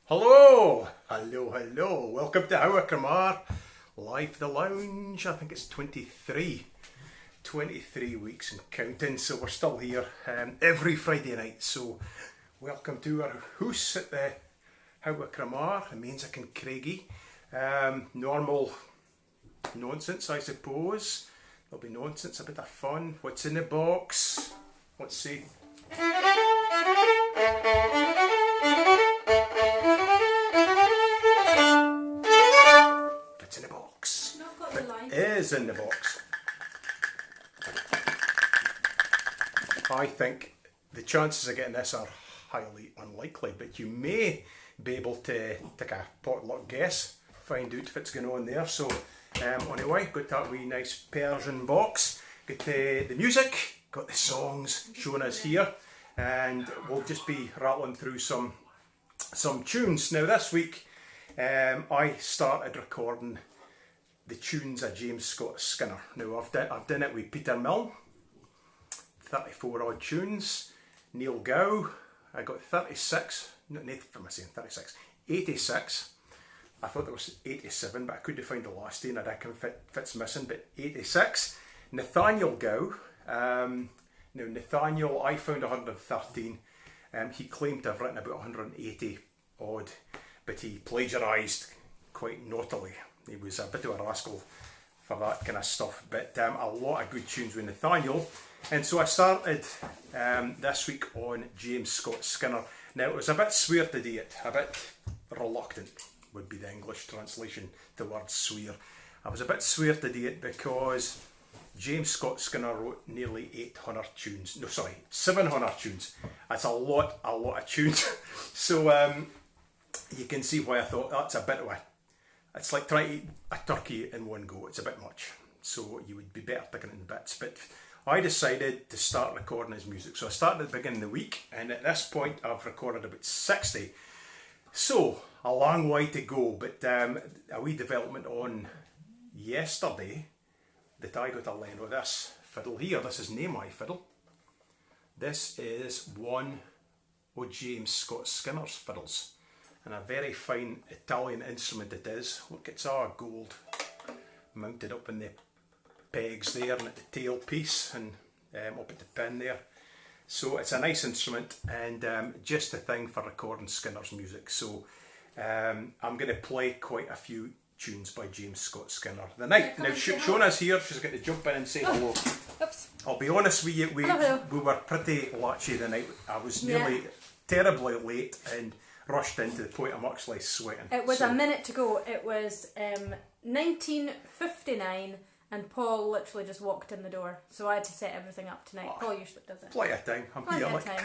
Hello, hello, hello. Welcome to How I Cramar, live the lounge. I think it's 23 weeks and counting, so we're still here every Friday night. So welcome to our house at the How I Cramar, the Mainsack and Craigie. Normal nonsense, I suppose. There'll be nonsense, a bit of fun. What's in the box? Let's see. It's in the box. It is in the box. I think the chances of getting this are highly unlikely, but you may be able to take a potluck guess, find out if it's going on there. So anyway, got that wee nice Persian box, got the music, got the songs. Shona's here, and we'll just be rattling through some tunes. Now this week I started recording the tunes of James Scott Skinner. Now I've done it with Peter Milne, 34 odd tunes. Neil Gow, I got 36, not am I saying 36, 86. I thought there was 87, but I couldn't find the last one. I reckon fit's missing, but 86. Nathaniel Gow, now Nathaniel, I found 113. He claimed to have written about 180 odd, but he plagiarised quite naughtily. He was a bit of a rascal for that kind of stuff, but a lot of good tunes with Nathaniel. And so I started this week on James Scott Skinner. Now it was a bit swear to do it, a bit reluctant would be the English translation, the word swear. I was a bit swear to do it because James Scott Skinner wrote nearly 800 tunes. No, sorry, 700 tunes. That's a lot of tunes. So you can see why I thought that's a bit of it's like trying to eat a turkey in one go. It's a bit much. So you would be better picking it in bits. But I decided to start recording his music. So I started at the beginning of the week, and at this point I've recorded about 60. So a long way to go, but a wee development on yesterday that I got a line with this fiddle here. This is nae my fiddle. This is one of James Scott Skinner's fiddles, and a very fine Italian instrument it is. Look, it's all gold, mounted up in the pegs there and at the tail piece and up at the pin there. So it's a nice instrument and just the thing for recording Skinner's music. So I'm going to play quite a few tunes by James Scott Skinner tonight. Now Shona's here, she's going to jump in and say hello. Oops. I'll be honest with you, we were pretty latchy the night. I was nearly terribly late and rushed into the point I'm actually sweating. It was a minute to go. It was 19:59 and Paul literally just walked in the door. So I had to set everything up tonight. Paul usually does it. Plenty of time. I'm here. Like. Time.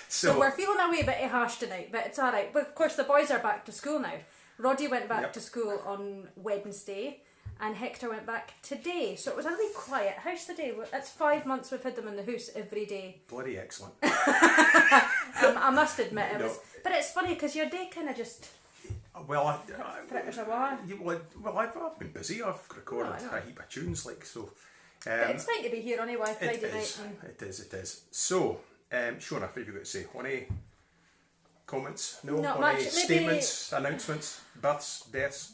So we're feeling a wee bit harsh tonight, but it's alright. But of course the boys are back to school now. Roddy went back to school on Wednesday and Hector went back today. So it was a really quiet house today. It's 5 months we've had them in the house every day. Bloody excellent. I must admit it was. But it's funny because your day kind of just... Well, fritters away. I've been busy. I've recorded a heap of tunes, like so. But it's fine to be here anyway, Friday night. It is. So, Shona, what have you got to say? Any comments? No? Not much. Statements, announcements, births, deaths?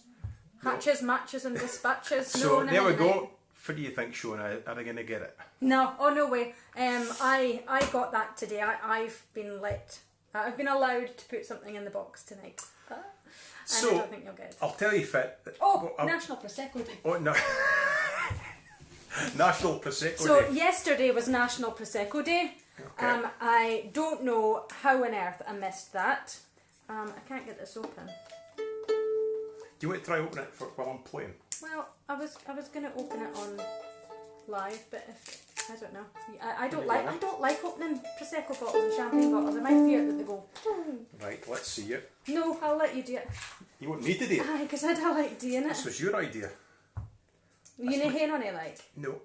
Hatches, matches and dispatches. So, there we go. What do you think, Shona? Are they going to get it? No, no way. I got that today. I've been allowed to put something in the box tonight. So, I don't think you'll get it. I'll tell you National Prosecco Day. Oh, no. National Prosecco Day. So, yesterday was National Prosecco Day. Okay. I don't know how on earth I missed that. I can't get this open. Do you want to try opening it while I'm playing? Well, I was going to open it on live, but I don't know. I don't like opening Prosecco bottles and champagne bottles. I might fear that they go. Right, let's see it. No, I'll let you do it. You want me to do it? Aye, because I don't like doing it. This was your idea. You know hen on it, like? No,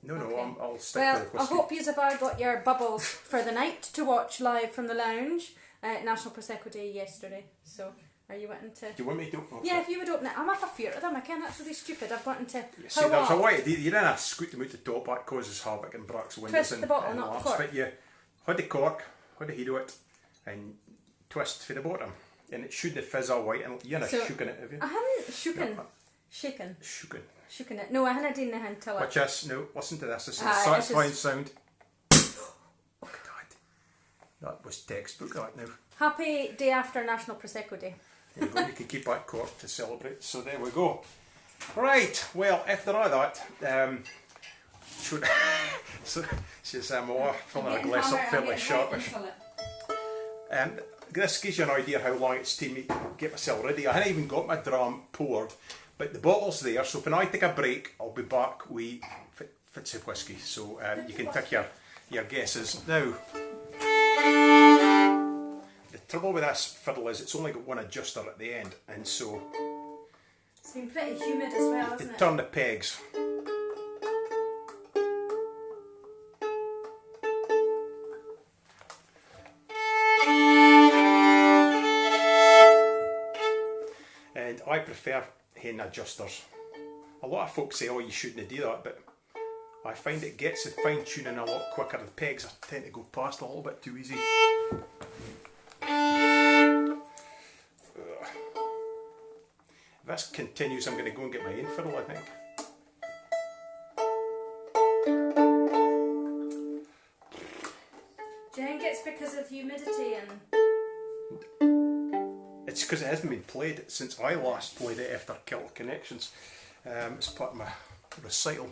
Okay. I'll stick well, to the whiskey. I hope you've got your bubbles for the night to watch live from the lounge. National Prosecco Day yesterday. So, are you wanting to... Do you want me to open it? Yeah, if you would open it. I'm off a fear of them. I can't. That's really stupid. I've gotten to... See, there's a way to do it. You didn't scoot them out the top. That causes havoc and breaks windows. Twist the bottle, not the cork. But you had the cork, had the head of it, and twist for the bottom. and it should fizz all white. And you're not shooking it, have you? I haven't shaken it. No, I haven't done it until Watch this. No, listen to this. This is a Aye, satisfying this sound. Oh God, that was textbook. That now. Happy day after National Prosecco Day. There you go. You can keep that cork to celebrate. So there we go. Right. Well, after all that, so she's filling a glass up fairly sharpish. This gives you an idea how long it's taken me to get myself ready. I hadn't even got my dram poured, but the bottle's there. So when I take a break, I'll be back with fits of whiskey. So you can take your guesses now. The trouble with this fiddle is it's only got one adjuster at the end, and so it's been pretty humid as well, isn't it? Turn the pegs. And I prefer hand adjusters. A lot of folks say, oh, you shouldn't do that, but I find it gets the fine tuning a lot quicker. The pegs tend to go past a little bit too easy. If this continues, I'm going to go and get my own fiddle, I think. Do you think it's because of humidity and... It's because it hasn't been played since I last played it after Celtic Connections. It's part of my recital.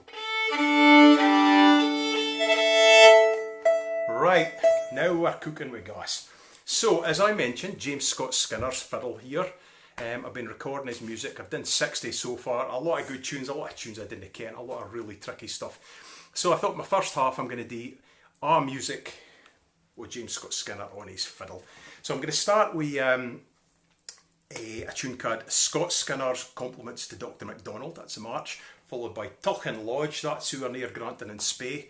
Right, now we're cooking with gas. So, as I mentioned, James Scott Skinner's fiddle here. I've been recording his music. I've done 60 so far. A lot of good tunes, a lot of tunes I didn't ken, a lot of really tricky stuff. So I thought my first half I'm going to do our music with James Scott Skinner on his fiddle. So I'm going to start with a tune called Scott Skinner's Compliments to Dr. MacDonald. That's a march, followed by Tulchan Lodge, that's who are near Granton and Spey,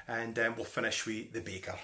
and we'll finish with The Baker.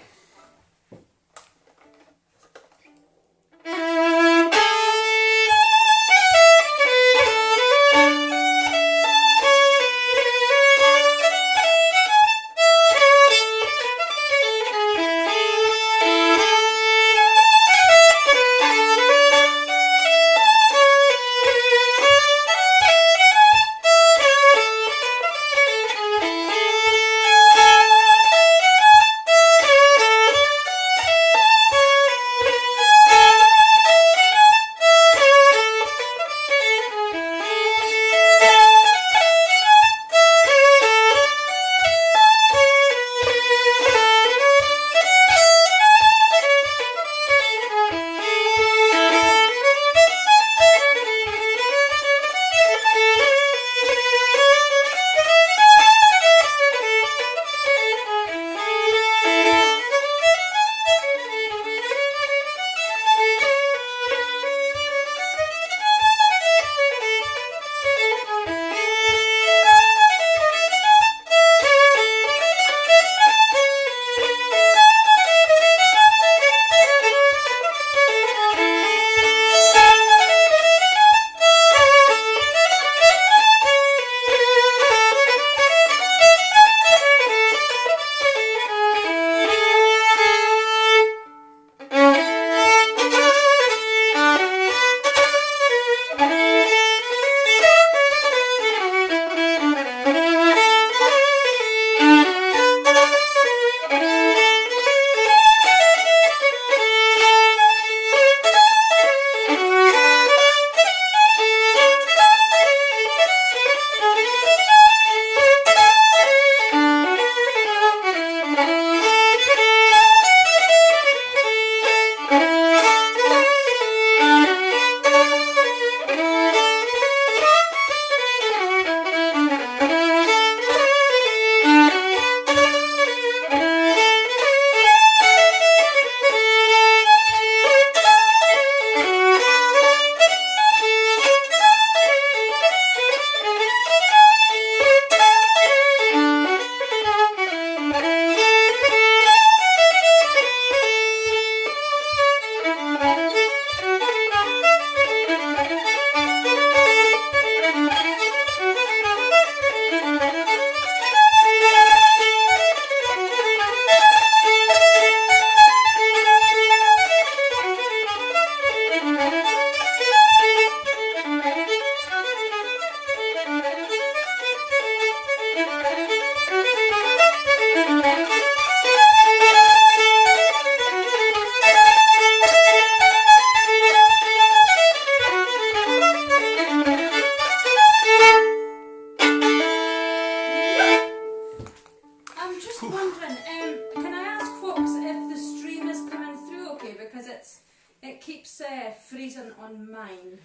freezing on mine.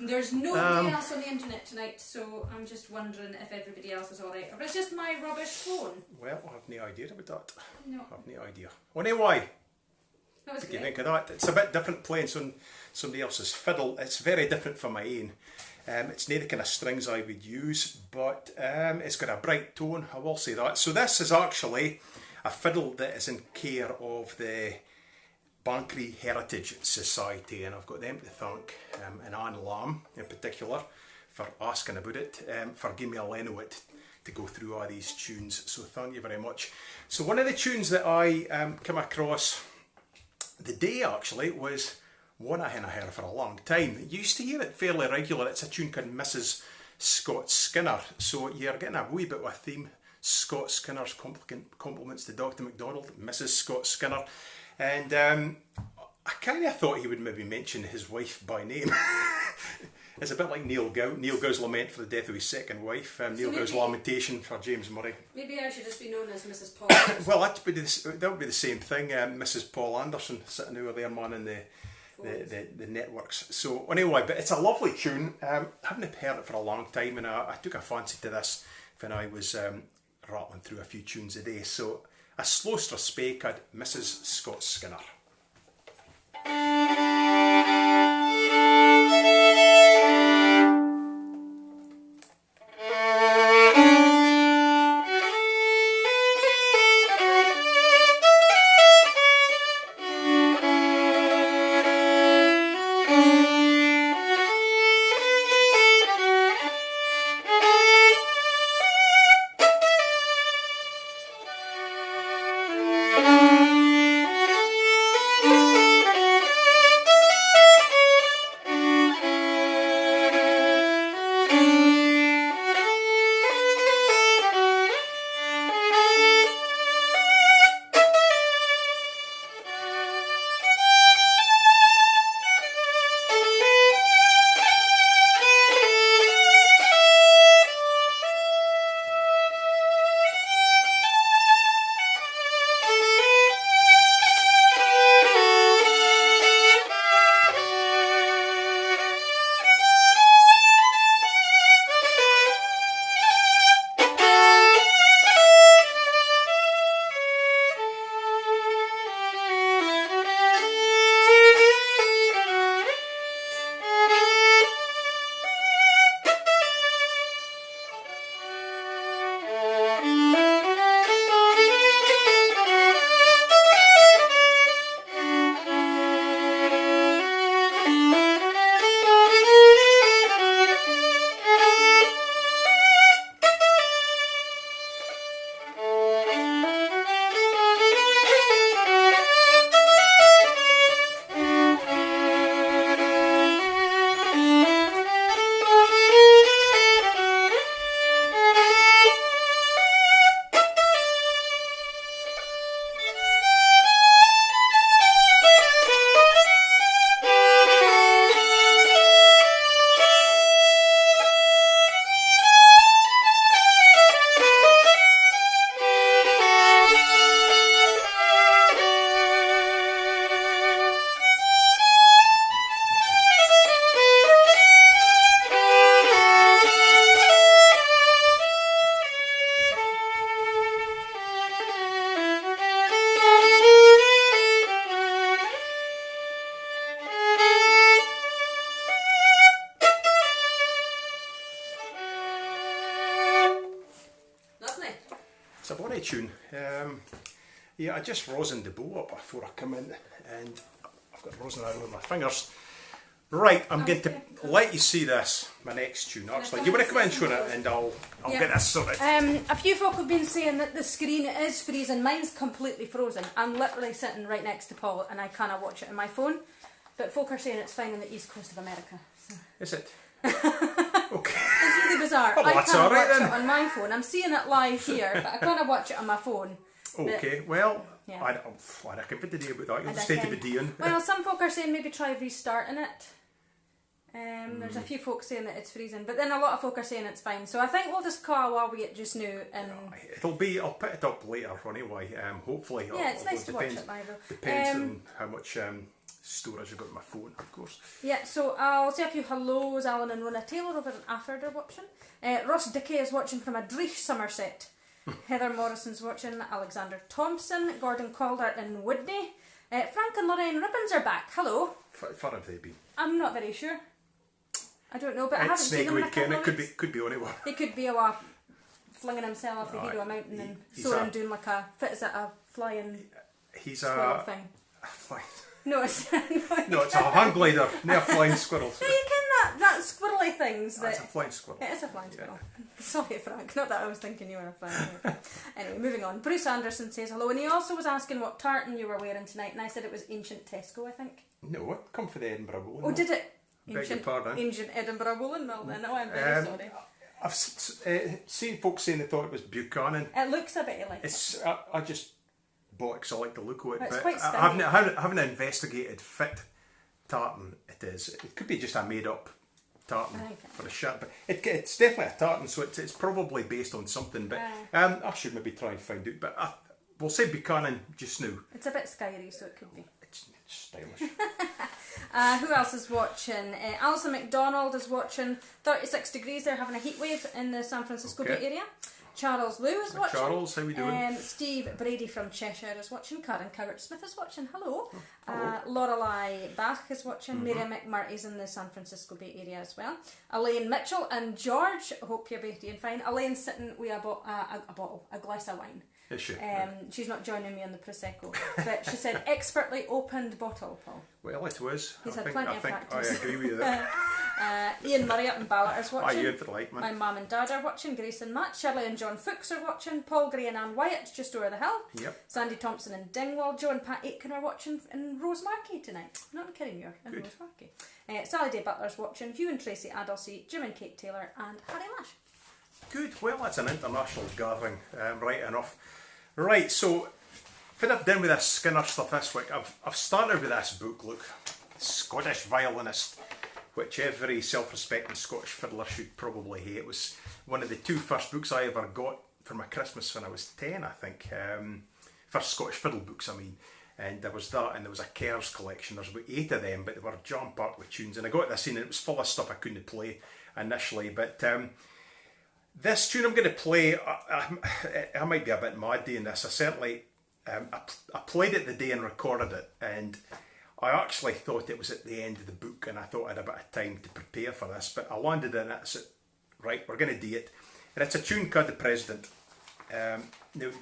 There's nobody else on the internet tonight, so I'm just wondering if everybody else is alright. Or if it's just my rubbish phone. Well, I have no idea about that. No. I have no idea. Well, anyway, That was what do you great. think of that? It's a bit different playing somebody else's fiddle. It's very different from my own. It's not the kind of strings I would use, but it's got a bright tone, I will say that. So this is actually a fiddle that is in care of the Banchory Heritage Society, and I've got them to thank, and Anne Lamb in particular, for asking about it, for giving me a leno it to go through all these tunes, so thank you very much. So one of the tunes that I came across the day actually was one I hadn't heard for a long time. I used to hear it fairly regular. It's a tune called Mrs. Scott Skinner, so you're getting a wee bit of a theme. Scott Skinner's compliments to Dr. MacDonald, Mrs. Scott Skinner. And I kind of thought he would maybe mention his wife by name. It's a bit like Neil Gow. Neil Gow's lament for the death of his second wife. Neil Gow's lamentation for James Murray. Maybe I should just be known as Mrs. Paul. Well, that would be the same thing. Mrs. Paul Anderson sitting over there manning the networks. So anyway, but it's a lovely tune. I haven't heard it for a long time, and I took a fancy to this when I was rattling through a few tunes a day. So a slow strathspey called Mrs. Scott Skinner. It's a bonny tune. Yeah, I just rosined the bow up before I come in, and I've got rosin all over my fingers. Right, I'm going to let you see this, my next tune. Actually, you want to come in, Shona, and I'll get this sorted. A few folk have been saying that the screen is freezing. Mine's completely frozen. I'm literally sitting right next to Paul, and I cannot watch it on my phone. But folk are saying it's fine on the east coast of America. So. Is it? Okay. It's really bizarre. Well, I that's can't all right watch then. it on my phone. I'm seeing it live here, but I can't watch it on my phone. Okay, well, yeah. I can put the day about that. You'll just stay to be doing. Well, some folk are saying maybe try restarting it. There's a few folk saying that it's freezing, but then a lot of folk are saying it's fine. So I think we'll just call while we get just now. And I'll put it up later anyway. Hopefully. Yeah, it's nice to watch it live. Depends on how much storage I've got in my phone, of course. Yeah, so I'll say a few hellos. Alan and Rona Taylor over in Afford are watching. Ross Dickey is watching from Adrish, Somerset. Heather Morrison's watching. Alexander Thompson. Gordon Calder in Woodney. Frank and Lorraine Ribbons are back. Hello. Far have they been? I'm not very sure. I don't know, but I haven't seen him in a couple of weeks. It could be only one. He could be flinging himself off the head of a mountain and soaring, doing like a flying squirrel thing. A flying. No, it's no, it's a hang glider, not a flying squirrel. No, you can that squirrely things. It's a flying squirrel. It is a flying squirrel. Sorry, Frank. Not that I was thinking you were a flying squirrel. Anyway, moving on. Bruce Anderson says hello, and he also was asking what tartan you were wearing tonight, and I said it was Ancient Tesco, I think. No, it come for the Edinburgh Bowling. Oh, did it? Beg your pardon. Ancient Edinburgh Bowling Mill, then. Oh, I'm very sorry. I've seen folks saying they thought it was Buchanan. It looks a bit like I just bought it because I like the look of it. It's but quite I haven't investigated fit tartan it is. It could be just a made up tartan for a shirt, but it's definitely a tartan, so it's probably based on something. But I should maybe try and find out. But we'll say Buchanan just now. It's a bit scary, so it could be. It's stylish. Who else is watching? Alison McDonald is watching. 36 degrees. They're having a heat wave in the San Francisco Bay Area. Charles Liu is watching. Charles, how we doing? Steve Brady from Cheshire is watching. Karen Cowart Smith is watching. Hello. Hello. Lorelei Bach is watching. Miriam McMurtry's in the San Francisco Bay Area as well. Elaine Mitchell and George. Hope you're both doing fine. Elaine's sitting with a glass of wine. Is she? She's not joining me on the Prosecco, but she said expertly opened bottle, Paul. Well, it was. He's had plenty of practice. I agree with you there. Ian Murray up in Ballot is watching. Ian for the like, man. My mum and dad are watching. Grace and Matt. Shirley and John Fuchs are watching. Paul Gray and Anne Wyatt just over the hill. Yep. Sandy Thompson and Dingwall. Joe and Pat Aitken are watching in Rosemarkie tonight. Not in Kirriemuir, in Rosemarkie. Sally Day Butler's watching. Hugh and Tracy Adelsey. Jim and Kate Taylor and Harry Lash. Good. Well, that's an international gathering, right enough. Right, so what I've done with this Skinner stuff this week, I've started with this book, look, Scottish Violinist, which every self-respecting Scottish fiddler should probably hate. It was one of the two first books I ever got for my Christmas when I was 10, I think. First Scottish fiddle books, I mean. And there was that, and there was a Kerrs collection. There's about 8 of them, but they were jam-packed with tunes. And I got this in, and it was full of stuff I couldn't play initially, but... this tune I'm going to play, I might be a bit mad doing this. I certainly, I played it the day and recorded it, and I actually thought it was at the end of the book, and I thought I had a bit of time to prepare for this, but I landed in it, so right, we're going to do it. And it's a tune called The President. Now,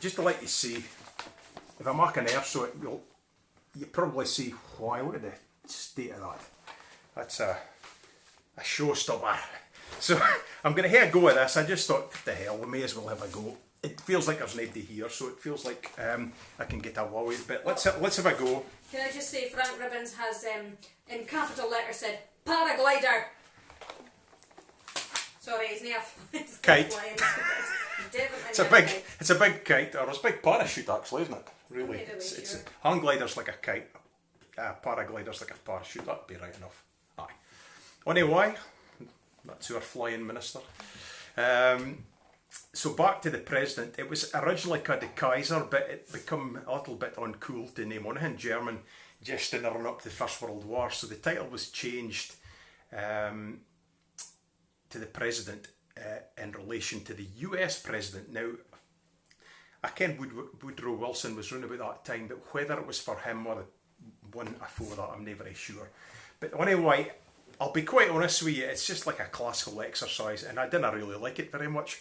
just to let you see, if I mark an air so it, you'll probably see why. Look at the state of that. That's a showstopper. So I'm going to have a go at this. I just thought, what the hell, we may as well have a go. It feels like there's nobody here, so it feels like I can get away with it. But let's have a go. Can I just say, Frank Ribbons has, in capital letters, said, paraglider. Sorry, it's not kite. Definitely it's a big kite, or it's a big parachute actually, isn't it? Really, it's a hang glider's like a kite, a paraglider's like a parachute. That'd be right enough. Aye. Anyway. That's our flying minister. So back to The President. It was originally called the Kaiser, but it became a little bit uncool to name anything German just in the run up to the First World War. So the title was changed to The President in relation to the US President. Now, I ken Woodrow Wilson was round about that time, but whether it was for him or the one before that, I'm never very sure. But anyway, I'll be quite honest with you, it's just like a classical exercise, and I didn't really like it very much,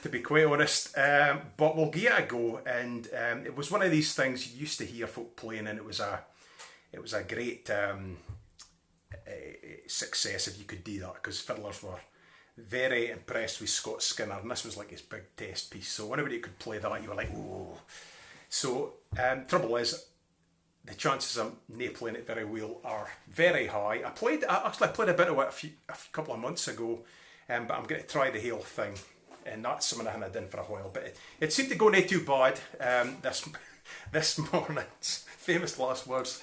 to be quite honest. But we'll give it a go, and it was one of these things you used to hear folk playing, and it was a great success if you could do that, because fiddlers were very impressed with Scott Skinner, and this was like his big test piece. So whenever you could play that, you were like, oh. So trouble is, the chances of me playing it very well are very high. I played a bit of it a couple of months ago, but I'm going to try the whole thing, and that's something I haven't done for a while. But it seemed to go not too bad this morning. Famous last words.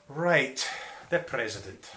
Right, The President.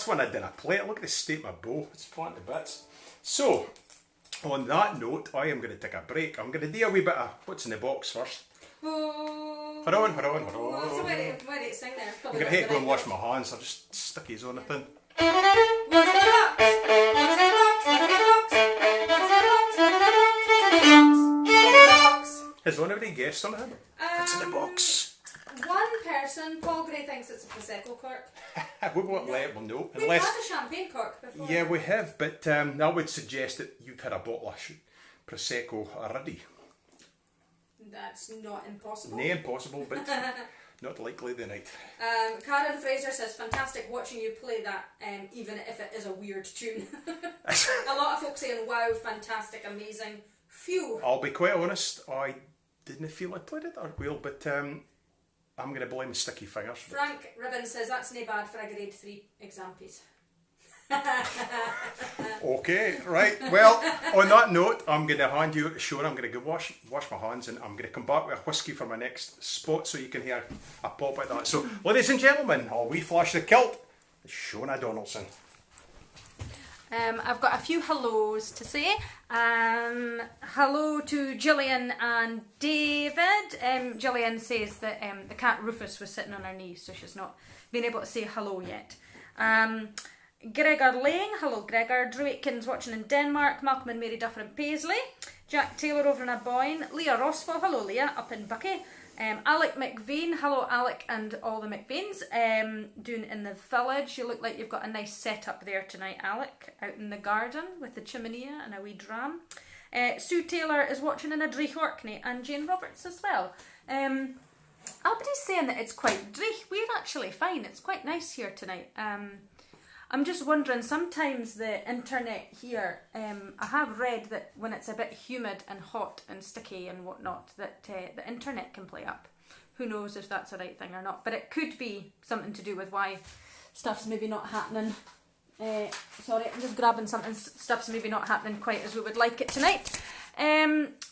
this one I didn't play it. Look at the state of my bow. It's flat to bits. So, on that note, I am going to take a break. I'm going to do a wee bit of what's in the box first. Hold on. So where do you sing there? I'm going to hate go and wash my hands. I'll just stick his on the thing. Has anybody guessed on it? It's in the box. One person, Paul Gray, thinks it's a Prosecco cork. We won't let them know. We've had a champagne cork before. Yeah, we have, but I would suggest that you've had a bottle of Prosecco already. That's not impossible. No, impossible, but not likely the night. Karen Fraser says, fantastic watching you play that, even if it is a weird tune. A lot of folks saying, wow, fantastic, amazing. Phew. I'll be quite honest, I didn't feel I played it that well, but I'm going to blame sticky fingers. Frank Ribbon says, that's no bad for a grade 3 exam piece. Okay, right. Well, on that note, I'm going to hand you to Shona. I'm going to go wash my hands, and I'm going to come back with a whiskey for my next spot so you can hear a pop like that. So, ladies and gentlemen, I'll reflash the kilt. Shona Donaldson. I've got a few hellos to say. Hello to Gillian and David. Gillian says that the cat Rufus was sitting on her knee, so she's not been able to say hello yet. Gregor Lang, hello Gregor. Drew Atkins watching in Denmark. Malcolm and Mary Duffer in Paisley. Jack Taylor over in Aboyne. Leah Rossfall, hello Leah, up in Bucky. Alec McVean, hello Alec and all the McVeans, doing in the village. You look like you've got a nice setup there tonight, Alec, out in the garden with the chimney and a wee dram. Sue Taylor is watching in a Drich Orkney, and Jane Roberts as well. Everybody's saying that it's quite Drich. We're actually fine, it's quite nice here tonight. I'm just wondering, sometimes the internet here, I have read that when it's a bit humid and hot and sticky and whatnot, that the internet can play up. Who knows if that's the right thing or not, but it could be something to do with why stuff's maybe not happening. Sorry, I'm just grabbing something. Stuff's maybe not happening quite as we would like it tonight.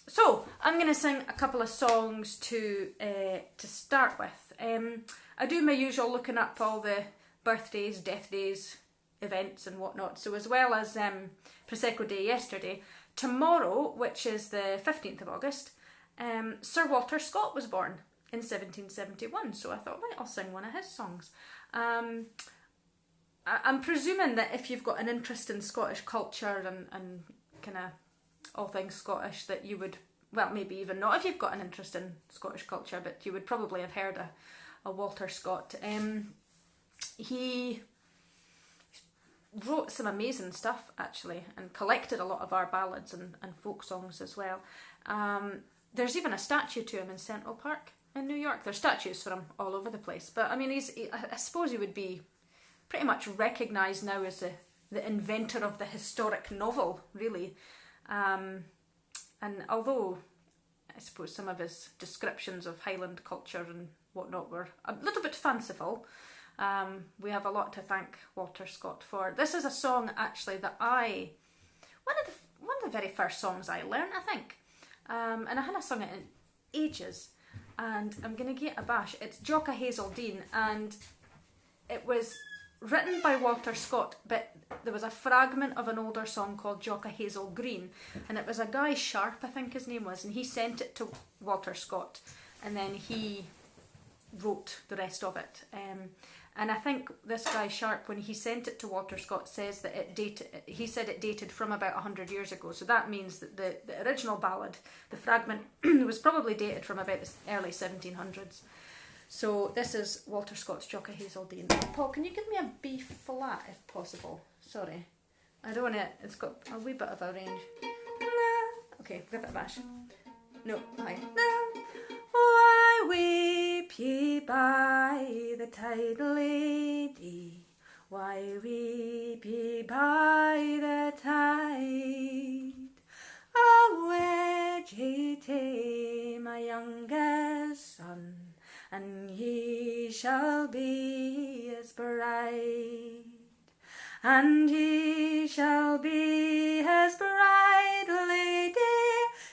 So I'm going to sing a couple of songs to start with. I do my usual looking up all the birthdays, death days, events and whatnot. So as well as Prosecco Day yesterday, tomorrow, which is the 15th of August, Sir Walter Scott was born in 1771. So I thought, right, I'll sing one of his songs. I'm presuming that if you've got an interest in Scottish culture and kind of all things Scottish, that you would, well, maybe even not if you've got an interest in Scottish culture, but you would probably have heard a Walter Scott. He wrote some amazing stuff actually, and collected a lot of our ballads and folk songs as well. There's even a statue to him in Central Park in New York. There's statues for him all over the place, but I mean, I suppose he would be pretty much recognised now as the inventor of the historic novel, really. And although I suppose some of his descriptions of Highland culture and whatnot were a little bit fanciful, we have a lot to thank Walter Scott for. This is a song actually that one of the very first songs I learned, I think, and I hadn't sung it in ages, and I'm going to get a bash. It's Jock Hazeldine, and it was written by Walter Scott, but there was a fragment of an older song called Jock Hazel Green, and it was a guy, Sharp I think his name was, and he sent it to Walter Scott, and then he wrote the rest of it. And I think this guy Sharp, when he sent it to Walter Scott, says that he said it dated from about 100 years ago. So that means that the original ballad, the fragment, was probably dated from about the early 1700s. So this is Walter Scott's Jock Hazeldine. Paul, can you give me a B flat if possible? Sorry. I don't want it. It's got a wee bit of a range. Okay, give it a bash. No, high. Why weep ye by the tidal lady? Why weep ye by the tide? Awed ye to my youngest son, and he shall be his bride. And he shall be his bride, lady,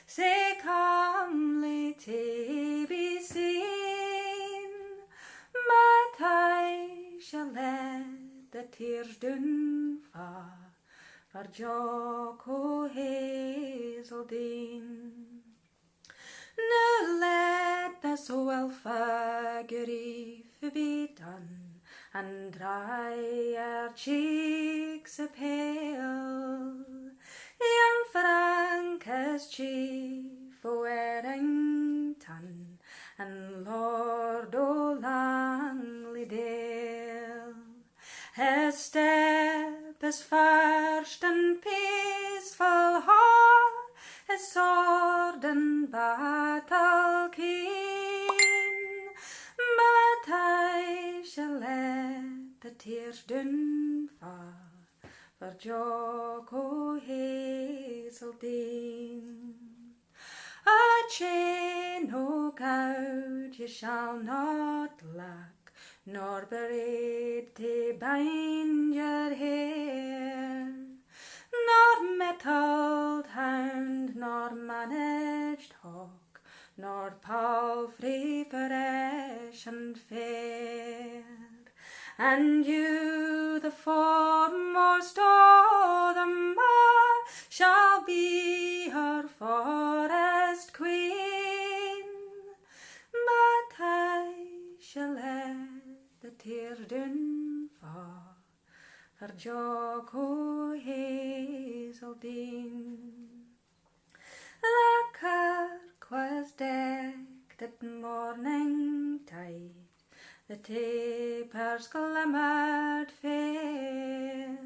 say comely to be seen. But I shall let the tears down for Jock o' Hazeldean. Now let this welfare grief be done, and dry our cheeks a pale. Young Frank is chief o' Warrington, and Lord o' Langlydale. His step is first and peaceful, his sword in battle keen. But I shall let the tears down for Jock o' Hazeldean. A chain o' goud ye shall not lack, nor braid to bind your hair, nor mettled hound, nor managed hawk, nor palfrey fresh and fair. And you, the foremost o' them all, shall be her forest queen. But I shall let the tears down for Jock o' Hazeldean. The kirk was decked at morning tide, the tapers glimmered fair.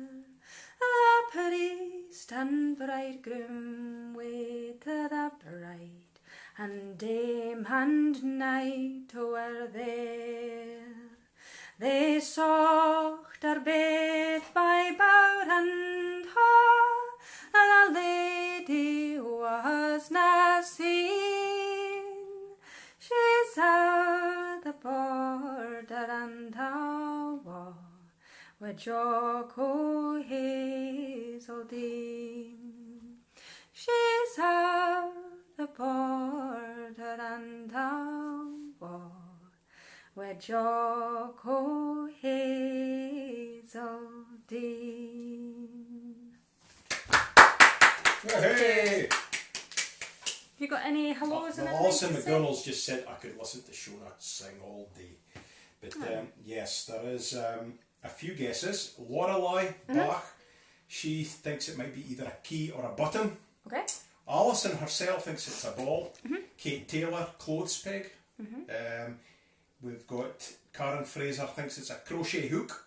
The priest and bridegroom waited the bride, and dame and knight were there. They sought her baith by bower and haw, the lady was na seen. She saw the border and a wall with Jock o' Hazeldean. She saw the border and a wall with Jock o' Hazeldean. Hey! Have you got any hellos and Alison anything to say? McDonald's just said I could listen to Shona sing all day. But yes, there is a few guesses. Lorelei Bach, she thinks it might be either a key or a button. Okay. Alison herself thinks it's a ball. Kate Taylor, clothes peg. We've got Karen Fraser thinks it's a crochet hook.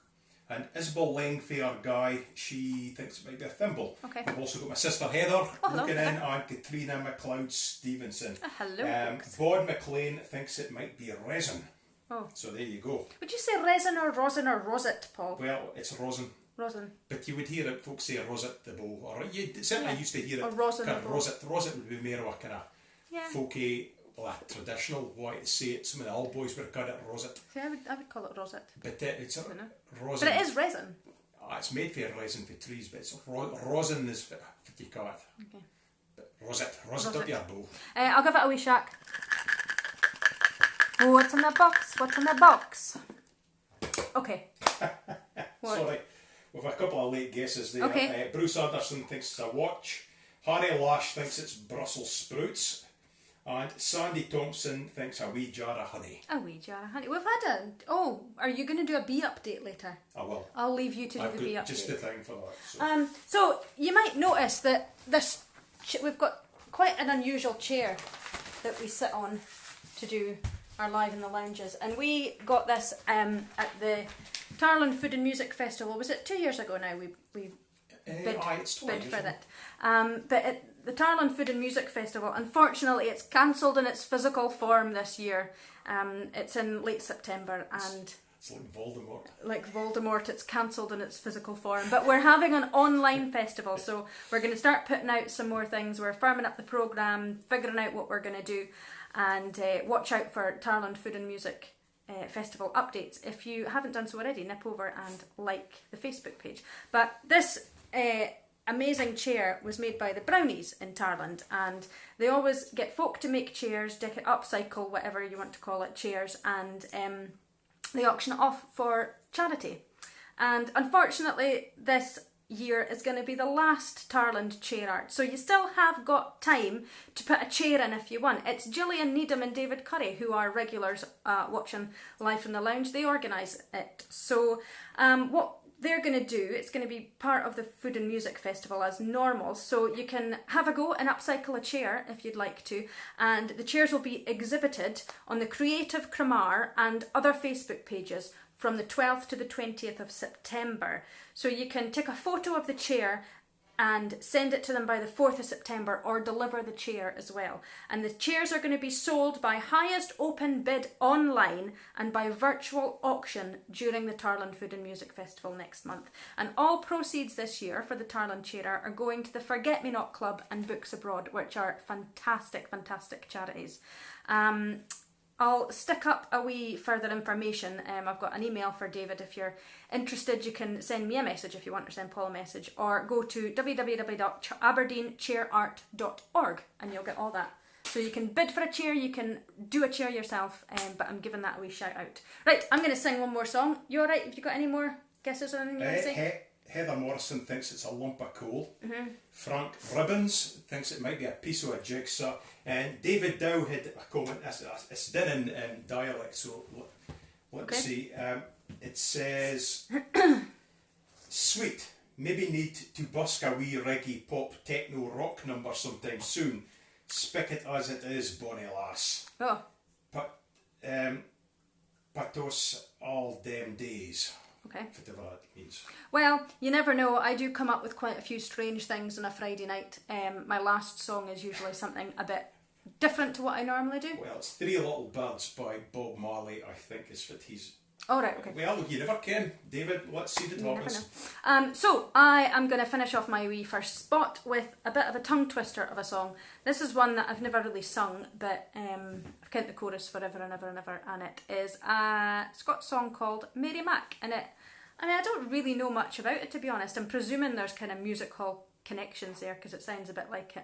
And Isabel Langfair Guy, she thinks it might be a thimble. Okay. We've also got my sister Heather hello, looking in, Heather. and Katrina McLeod Stevenson. Hello. Bod McLean thinks it might be a resin. Oh. So there you go. Would you say resin or rosin or rosit, Paul? Well, it's rosin. Rosin. But you would hear it, folks say rosit the bow. Or you certainly used to hear it. Or rosin kind the of bow. rosit. Rosit would be more of a kind of folky, well, a traditional way to say it. Some of the old boys would have called it rosit. See, I would call it rosit. But it's a rosin. But it is resin. It's made for resin for trees, but it's rosin is what you call it. Okay. But rosit up your bow. I'll give it a wee shack. Oh, what's in the box? What's in the box? Okay. Sorry, we've a couple of late guesses there. Okay. Bruce Anderson thinks it's a watch. Harry Lash thinks it's Brussels sprouts. And Sandy Thompson thinks a wee jar of honey. A wee jar of honey. We've had a... Oh, are you going to do a bee update later? I will. I'll leave you to do the bee update. I've got just the thing for that. So you might notice that we've got quite an unusual chair that we sit on to do our live in the lounges, and we got this at the Tarlin Food and Music Festival. Was it 2 years ago now? We bid for it. But at the Tarlin Food and Music Festival, unfortunately, it's cancelled in its physical form this year. It's in late September, and it's like Voldemort. Like Voldemort, it's cancelled in its physical form. But we're having an online festival, so we're going to start putting out some more things. We're firming up the programme, figuring out what we're going to do, and watch out for Tarlin Food and Music Festival updates. If you haven't done so already, nip over and like the Facebook page. But this amazing chair was made by the Brownies in Tarland, and they always get folk to make chairs, upcycle, whatever you want to call it, chairs, and they auction it off for charity. And unfortunately, this year is going to be the last Tarland chair art. So you still have got time to put a chair in if you want. It's Gillian Needham and David Curry, who are regulars watching Live from the Lounge. They organise it. So what they're going to do, it's going to be part of the Food and Music Festival as normal. So you can have a go and upcycle a chair if you'd like to. And the chairs will be exhibited on the Creative Cramar and other Facebook pages from the 12th to the 20th of September. So you can take a photo of the chair and send it to them by the 4th of September, or deliver the chair as well. And the chairs are going to be sold by highest open bid online and by virtual auction during the Tarland Food and Music Festival next month. And all proceeds this year for the Tarland chair are going to the Forget Me Not Club and Books Abroad, which are fantastic, fantastic charities. I'll stick up a wee further information. I've got an email for David. If you're interested, you can send me a message if you want to send Paul a message, or go to www.aberdeenchairart.org and you'll get all that. So you can bid for a chair, you can do a chair yourself, but I'm giving that a wee shout out. Right, I'm going to sing one more song. You alright? Have you got any more guesses or anything you want to say? Heather Morrison thinks it's a lump of coal. Frank Ribbons thinks it might be a piece of a jigsaw. And David Dow had a comment. It's done in dialect, so let me see. It says, sweet, maybe need to busk a wee reggae pop techno rock number sometime soon. Spick it as it is, bonny lass. Oh. Patos all them days. Okay. Whatever that means. Well, you never know. I do come up with quite a few strange things on a Friday night. My last song is usually something a bit different to what I normally do. Well, it's Three Little Birds by Bob Marley, I think is what he's... Oh, right, okay. Well, you never can. David, let's see the topics. So, I am going to finish off my wee first spot with a bit of a tongue twister of a song. This is one that I've never really sung, but I've kept the chorus forever and ever and ever, and it is a Scots song called Mary Mac, and I don't really know much about it, to be honest. I'm presuming there's kind of music hall connections there because it sounds a bit like it.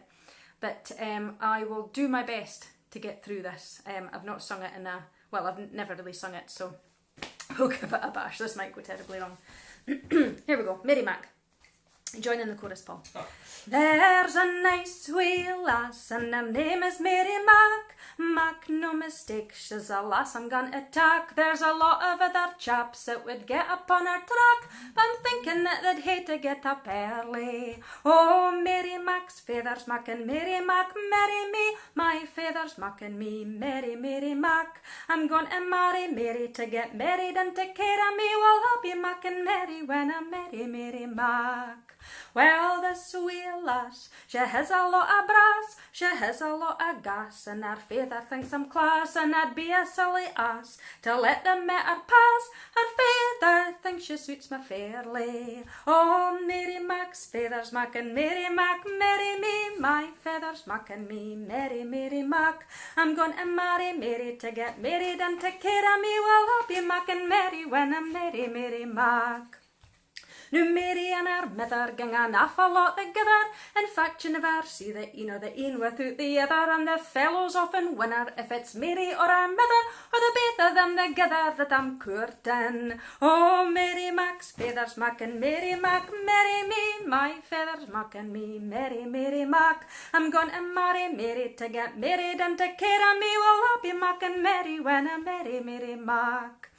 But I will do my best to get through this. I've not sung it I've never really sung it, so we'll give it a bash. This might go terribly wrong. Here we go. Mary Mac. Join in the chorus, Paul. Oh. There's a nice wee lass and her name is Mary Mac. Mac, no mistake, she's a lass I'm going to attack. There's a lot of other chaps that would get upon her track, but I'm thinking that they'd hate to get up early. Oh, Mary Mac's feathers macking Mary Mac, marry me. My feathers macking me, Mary, Mary Mac. I'm going to marry Mary to get married and take care of me. Well, I'll be macking Mary when I marry Mary Mac. Well, this wee lass, she has a lot of brass, she has a lot of gas, and her father thinks I'm class, and I'd be a silly ass to let the matter pass. Her father thinks she suits me fairly. Oh, Mary Mac's feathers macking Mary Mac, marry me. My feathers macking me, Mary, Mary Mac. I'm going to marry Mary to get married and take care of me. Well, I'll be macking Mary when I marry Mary Mac. Now Mary and her mother gang an awful lot together. In fact, you never see the een without the other, and the fellows often winner if it's Mary or her mother, or the both of them together that I'm courting. Oh, Mary Mac's feathers macking Mary Mac, marry me. My feathers macking me, Mary, Mary Mac. I'm going to marry Mary to get married and take care of me. Well, I'll be macking Mary when I marry Mary Mac.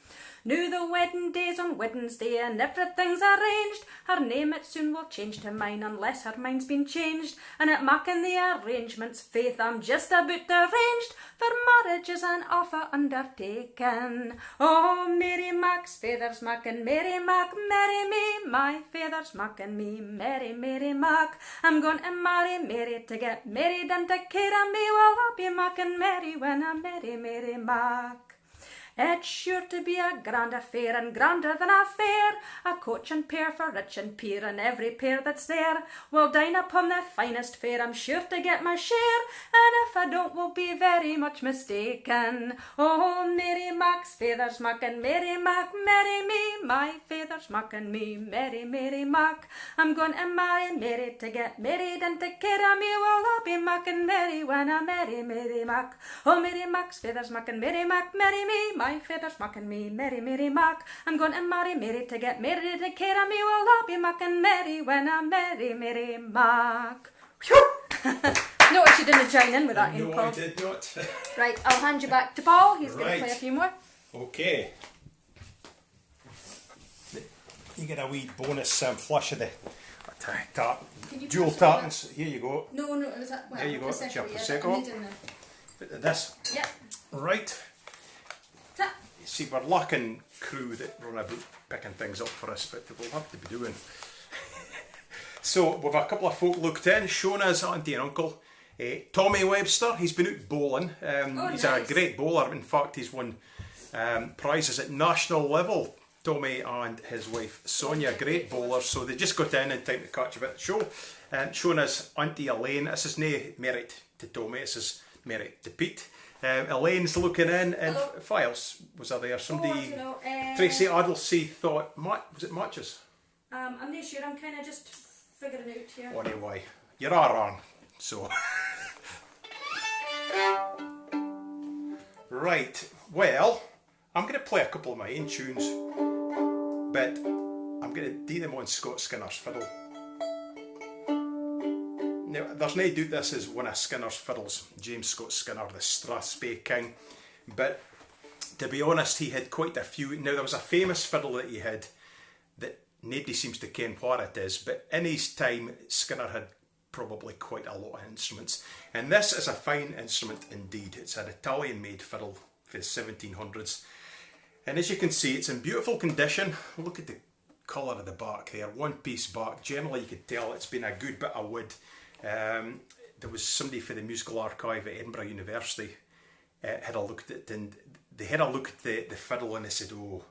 Now the wedding day's on Wednesday and everything's arranged. Her name it soon will change to mine unless her mind's been changed. And at making the arrangements, faith I'm just about arranged, for marriage is an offer undertaken. Oh, Mary Mac's feathers macking Mary Mac, marry me. My feathers macking me, Mary, Mary Mac. I'm going to marry Mary to get married and take care of me. Well, I'll be macking Mary when I marry Mary Mac. It's sure to be a grand affair and grander than a fair, a coach and pair for rich and peer, and every pair that's there will dine upon the finest fare. I'm sure to get my share, and if I don't, will be very much mistaken. Oh, Mary Mac's feathers macking Mary Mac, marry me. My feathers macking me, Mary, Mary Mac. I'm going to marry Mary to get married and take care of me. Well, I'll be macking Mary when I marry Mary Mac. Oh, Mary Mac's feathers macking Mary Mac, marry me. my feathers mocking me, Mary, Mary, mock. I'm going to marry Mary to get married, take care of me. Well, I'll be mocking Mary when I marry, Mary, mock. Notice you didn't join in with that, No, Paul. I did not. Right, I'll hand you back to Paul. He's going to Right. play a few more. Okay. You get a wee bonus flush of the tart. Can you Dual pass tartans. Here you go. No, it was that. Well, There you go, it's your yeah, Prosecco. I'm needing the- Bit of this. Yep. Right. Ta- You see, we're lacking crew that run about picking things up for us, but we'll have to be doing. So, we've a couple of folk looked in. Shona's auntie and uncle. Tommy Webster, he's been out bowling. He's nice. a great bowler. In fact, he's won prizes at national level. Tommy and his wife Sonia, great bowlers. So they just got in time to catch a bit of the show. Shona's auntie Elaine, this is no merit to Tommy, this is merit to Pete. Elaine's looking in, and Hello. files was there somebody? I don't know, Tracy Adelsey thought, was it matches? I'm not sure. I'm kind of just figuring it out here. Anyway, you're all wrong. So, right. Well, I'm going to play a couple of my own tunes, but I'm going to do them on Scott Skinner's fiddle. Now, there's no doubt this is one of Skinner's fiddles, James Scott Skinner, the Strathspey King. But to be honest, he had quite a few. Now, there was a famous fiddle that he had that nobody seems to ken what it is, but in his time, Skinner had probably quite a lot of instruments. And this is a fine instrument indeed. It's an Italian-made fiddle for the 1700s. And as you can see, it's in beautiful condition. Look at the colour of the bark there, one-piece bark. Generally, you could tell it's been a good bit of wood. There was somebody for the musical archive at Edinburgh University had a look at it, and they had a look at the fiddle, and they said, oh,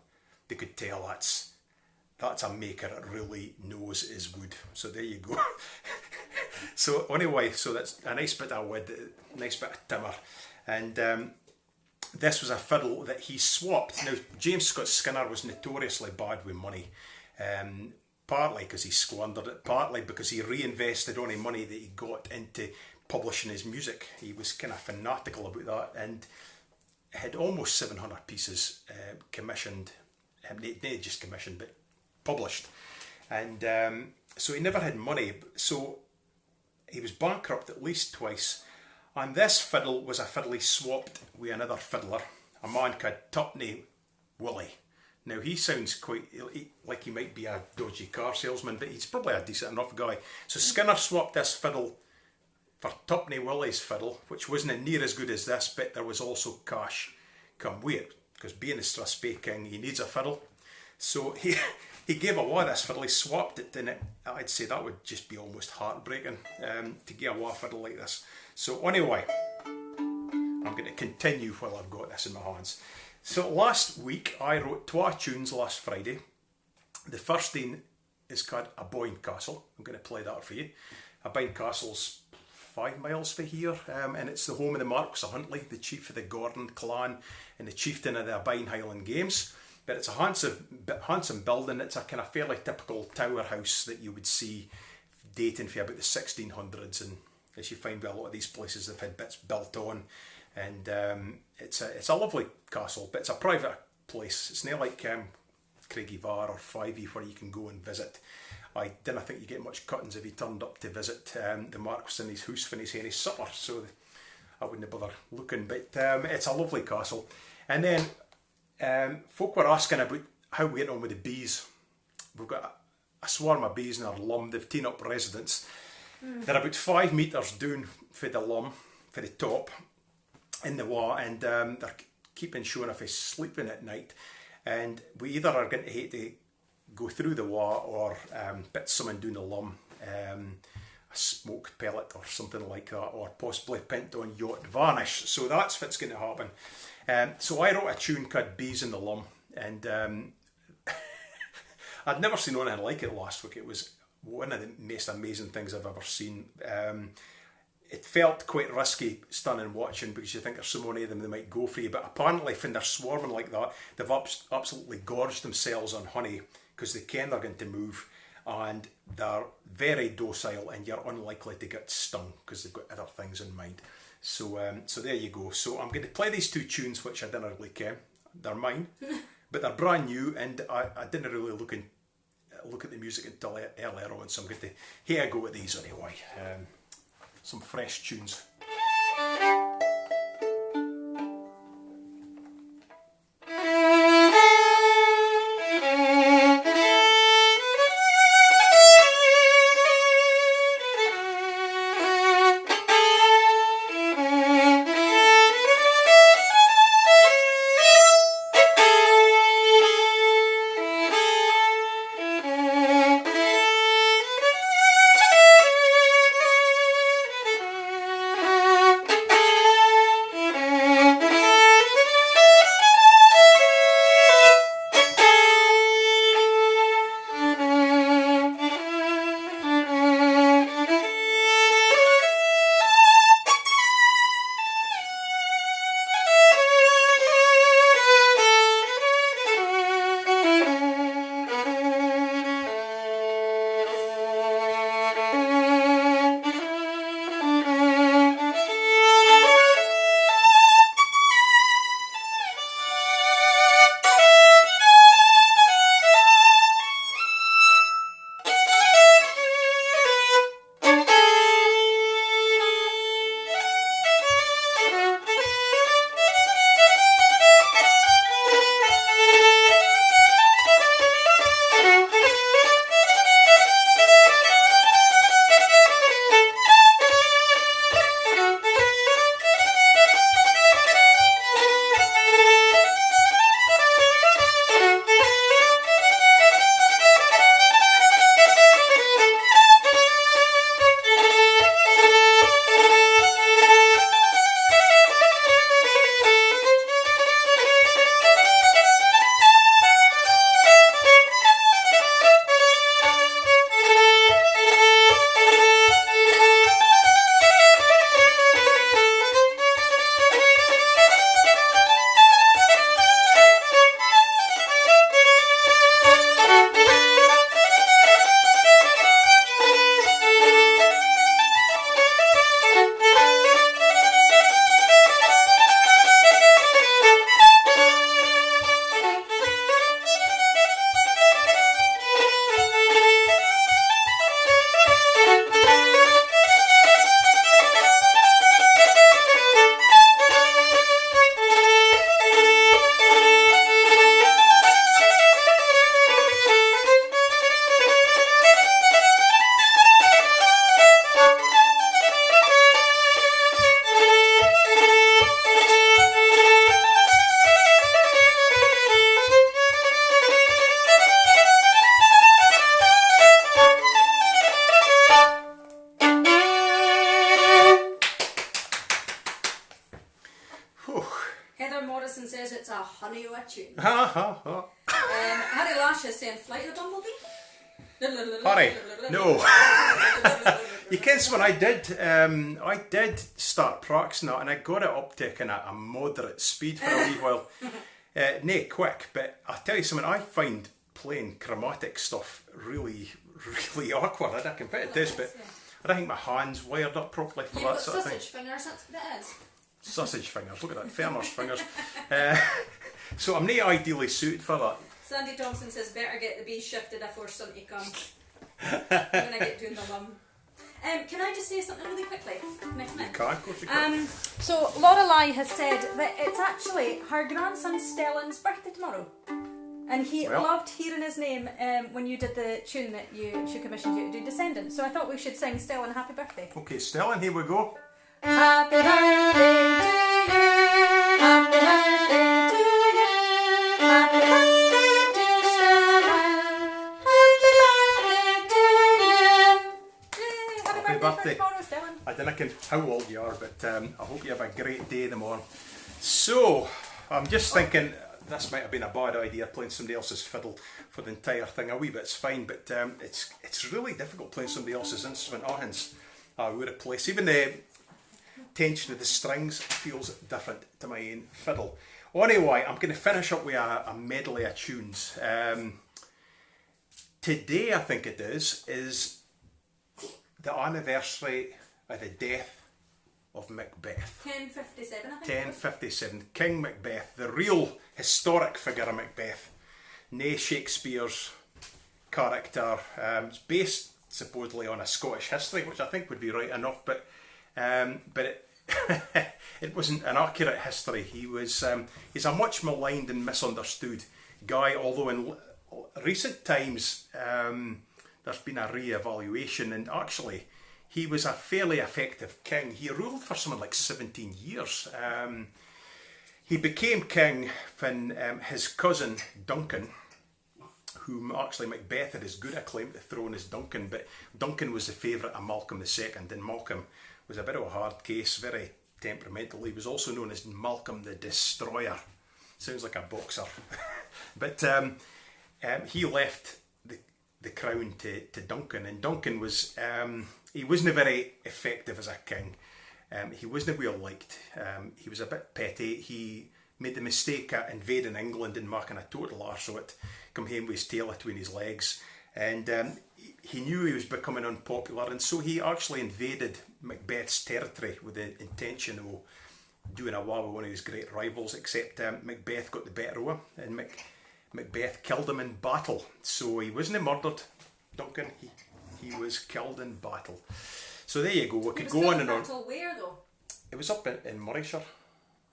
they could tell that's a maker that really knows his wood. So there you go. So anyway, so that's a nice bit of wood, a nice bit of timber, and this was a fiddle that he swapped. Now, James Scott Skinner was notoriously bad with money, partly because he squandered it, partly because he reinvested any money that he got into publishing his music. He was kind of fanatical about that, and had almost 700 pieces commissioned, not just commissioned, but published. And so he never had money, so he was bankrupt at least twice. And this fiddle was a fiddle he swapped with another fiddler, a man called Tupney Willie. Now, he sounds quite like he might be a dodgy car salesman, but he's probably a decent enough guy. So Skinner swapped this fiddle for Tupney Willie's fiddle, which wasn't near as good as this, but there was also cash come with it, because being the Strathspey King, he needs a fiddle. So he gave away this fiddle, he swapped it, and I'd say that would just be almost heartbreaking to give away a fiddle like this. So anyway, I'm going to continue while I've got this in my hands. So last week I wrote two tunes last Friday. The first thing is called A Boyne Castle. I'm going to play that for you. A Boyne Castle's 5 miles from here, and it's the home of the Marquis of Huntly, the chief of the Gordon clan and the chieftain of the Abine Highland Games. But it's a handsome building. It's a kind of fairly typical tower house that you would see dating from about the 1600s, and as you find with a lot of these places, they've had bits built on, and it's a lovely castle, but it's a private place. It's not like Craigievar or Fyvie where you can go and visit. I didn't think you get much cuttings if you turned up to visit the Marquis in his house when he's having his supper, so I wouldn't bother looking, but it's a lovely castle. And then folk were asking about how we get on with the bees. We've got a swarm of bees in our lum. They've taken up residence. They're about 5 metres down for the lum, for the top, in the wa, and they're keeping Shona from sleeping at night. And we either are going to hate to go through the wa or put someone down the lum, a smoked pellet or something like that, or possibly pint on yacht varnish. So that's what's going to happen. So I wrote a tune called Bees in the Lum, and I'd never seen anything like it last week. It was one of the most amazing things I've ever seen. It felt quite risky standing and watching, because you think there's so many of them they might go for you, but apparently when they're swarming like that, they've absolutely gorged themselves on honey, because they ken they're going to move, and they're very docile, and you're unlikely to get stung because they've got other things in mind. So so there you go. So I'm going to play these two tunes which I didn't really ken. they're mine, but they're brand new, and I didn't really look at the music until earlier on, so I'm going to have a go at these anyway. Some fresh tunes. Donaldson says it's a honey o' a tune. Ha ha ha. Harry Lash is saying Flight of the Bumblebee. Harry, no. You kids, when I did start practicing that, and I got it up to kind of a moderate speed for a wee while. Nay, quick, but I tell you something, I find playing chromatic stuff really, really awkward. I can fit it is, but I don't think my hands wired up properly for that sort of thing. Sausage fingers, that's what it is. Sausage fingers, look at that, Ferner's fingers. So I'm not ideally suited for that. Sandy Thompson says better get the bees shifted before something comes. When I get doing the lum. Can I just say something really quickly? Next minute. You can, of course you can. So Lorelei has said that it's actually her grandson Stellan's birthday tomorrow. And he loved hearing his name when you did the tune that she commissioned you to do, Descendants. So I thought we should sing Stellan happy birthday. Okay, Stellan, here we go. Happy birthday to you. Happy birthday to you. Happy birthday to Stellan. Happy birthday to you. Happy birthday tomorrow, Stellan. I don't know how old you are, but I hope you have a great day in the morning. So, I'm just thinking, this might have been a bad idea playing somebody else's fiddle for the entire thing. A wee bit's fine, but it's really difficult playing somebody else's instrument. Hence, I would have placed. Even the tension of the strings feels different to my own fiddle. Anyway, I'm going to finish up with a medley of tunes. Today, I think it is the anniversary of the death of Macbeth. 1057, I think. 1057. King Macbeth, the real historic figure of Macbeth. Nae Shakespeare's character. It's based supposedly on a Scottish history, which I think would be right enough, but it, it wasn't an accurate history. He's a much maligned and misunderstood guy, although in recent times there's been a re-evaluation, and actually he was a fairly effective king. He ruled for something like 17 years. He became king when his cousin Duncan, whom actually Macbeth had as good a claim to the throne as Duncan, but Duncan was the favourite of Malcolm II, and Malcolm was a bit of a hard case, very temperamental. He was also known as Malcolm the Destroyer. Sounds like a boxer. But he left the crown to Duncan, and Duncan was, he wasn't very effective as a king. He wasn't well liked. He was a bit petty. He made the mistake of invading England and making a total arse of it, come home with his tail between his legs, and he knew he was becoming unpopular, and so he actually invaded Macbeth's territory with the intention of doing away with one of his great rivals, except Macbeth got the better of him, and Macbeth killed him in battle. So he wasn't murdered, Duncan, he was killed in battle. So there you go, we could go on and on. Battle where though? It was up in Murrayshire.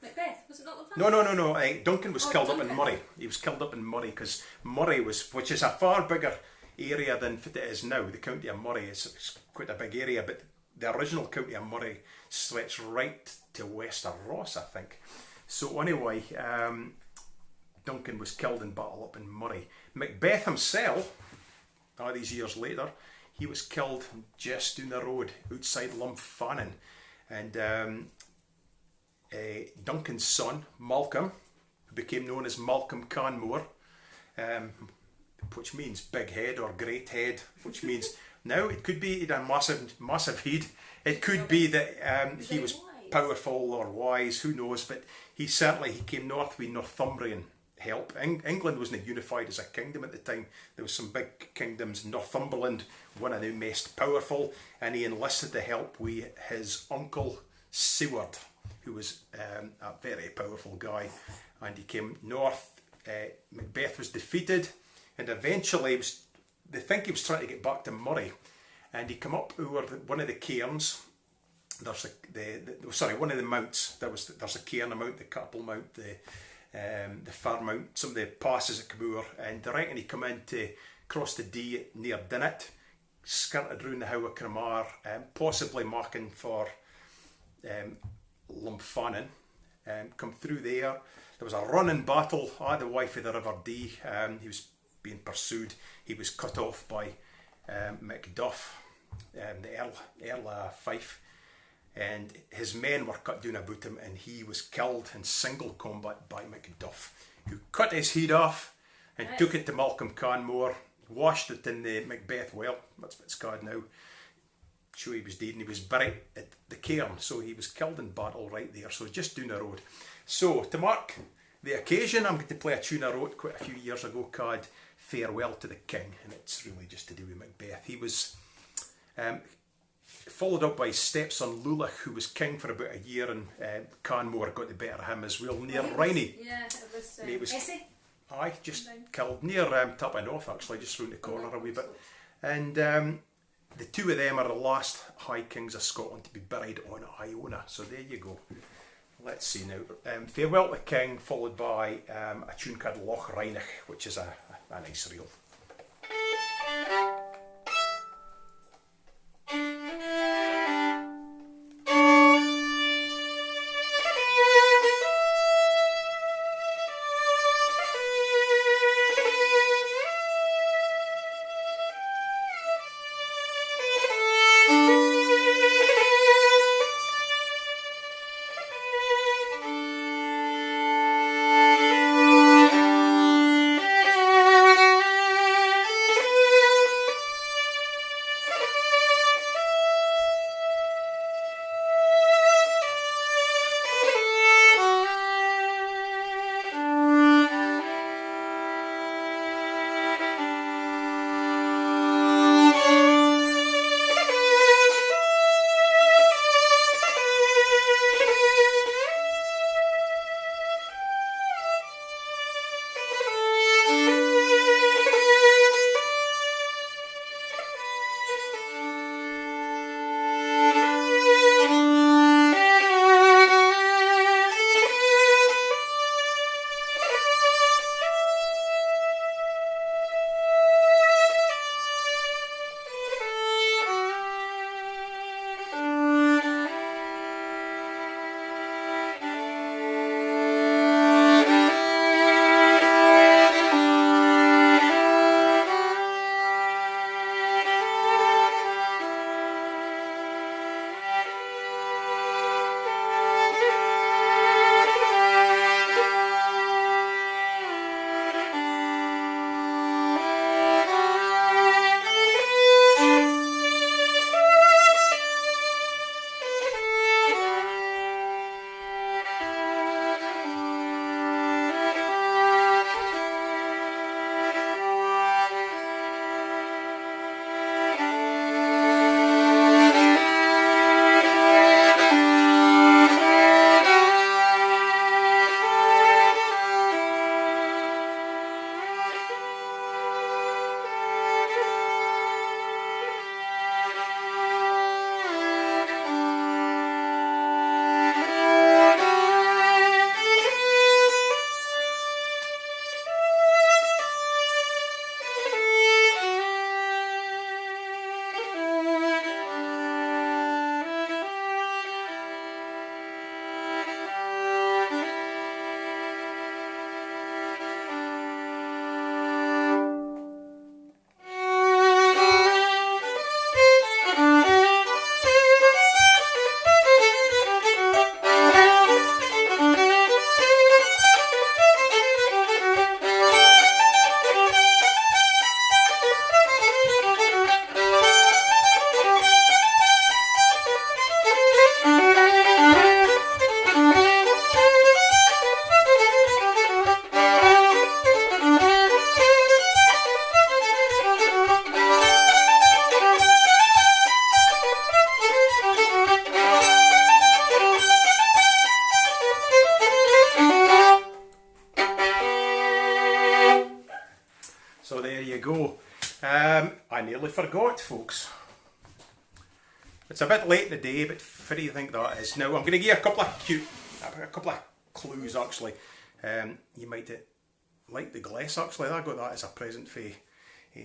Macbeth, was it not the family? No. Duncan was killed Duncan. up in Murray. He was killed up in Murray because Murray which is a far bigger area than it is now. The county of Murray is quite a big area, but the original county of Murray stretched right to west of Ross, I think. So anyway, Duncan was killed in battle up in Murray. Macbeth himself, all these years later, he was killed just down the road outside Lumfannon, and Duncan's son, Malcolm, who became known as Malcolm Canmore, which means big head or great head, which means now it could be a massive head. It could be that he was powerful or wise, who knows, but he came north with Northumbrian help. England wasn't unified as a kingdom at the time. There was some big kingdoms. Northumberland, one of the most powerful, and he enlisted the help with his uncle Seward, who was a very powerful guy, and he came north. Macbeth was defeated, and eventually they think he was trying to get back to Murray, and he came up over one of the cairns. There's one of the mounts. There's a cairn mount, the Capel Mount, the Far Mount, some of the passes at Cammoor, and I reckon he come in to cross the Dee near Dinnet, skirted round the How of Cramar, possibly marking for Lumfannon, come through there. There was a running battle at the wife of the River Dee. He was being pursued. He was cut off by Macduff, the Earl of Fife, and his men were cut down about him, and he was killed in single combat by Macduff, who cut his head off and took it to Malcolm Canmore, washed it in the Macbeth well, that's what it's called now. Sure, he was dead, and he was buried at the cairn, so he was killed in battle right there, so just down the road. So to mark the occasion, I'm going to play a tune I wrote quite a few years ago called Farewell to the King, and it's really just to do with Macbeth. He was followed up by his stepson Lulich, who was king for about a year, and Canmore got the better of him as well, near Riney. Yeah, it was Essie. Aye, just killed near Tappa North, actually, just round the corner a wee bit. And the two of them are the last High Kings of Scotland to be buried on Iona. So there you go. Let's see now. Farewell to the King, followed by a tune called Loch Reinach, which is a nice reel. forgot, folks. It's a bit late in the day, but what do you think that is? Now, I'm going to give you a couple of clues, actually. You might like the glass, actually. I got that as a present for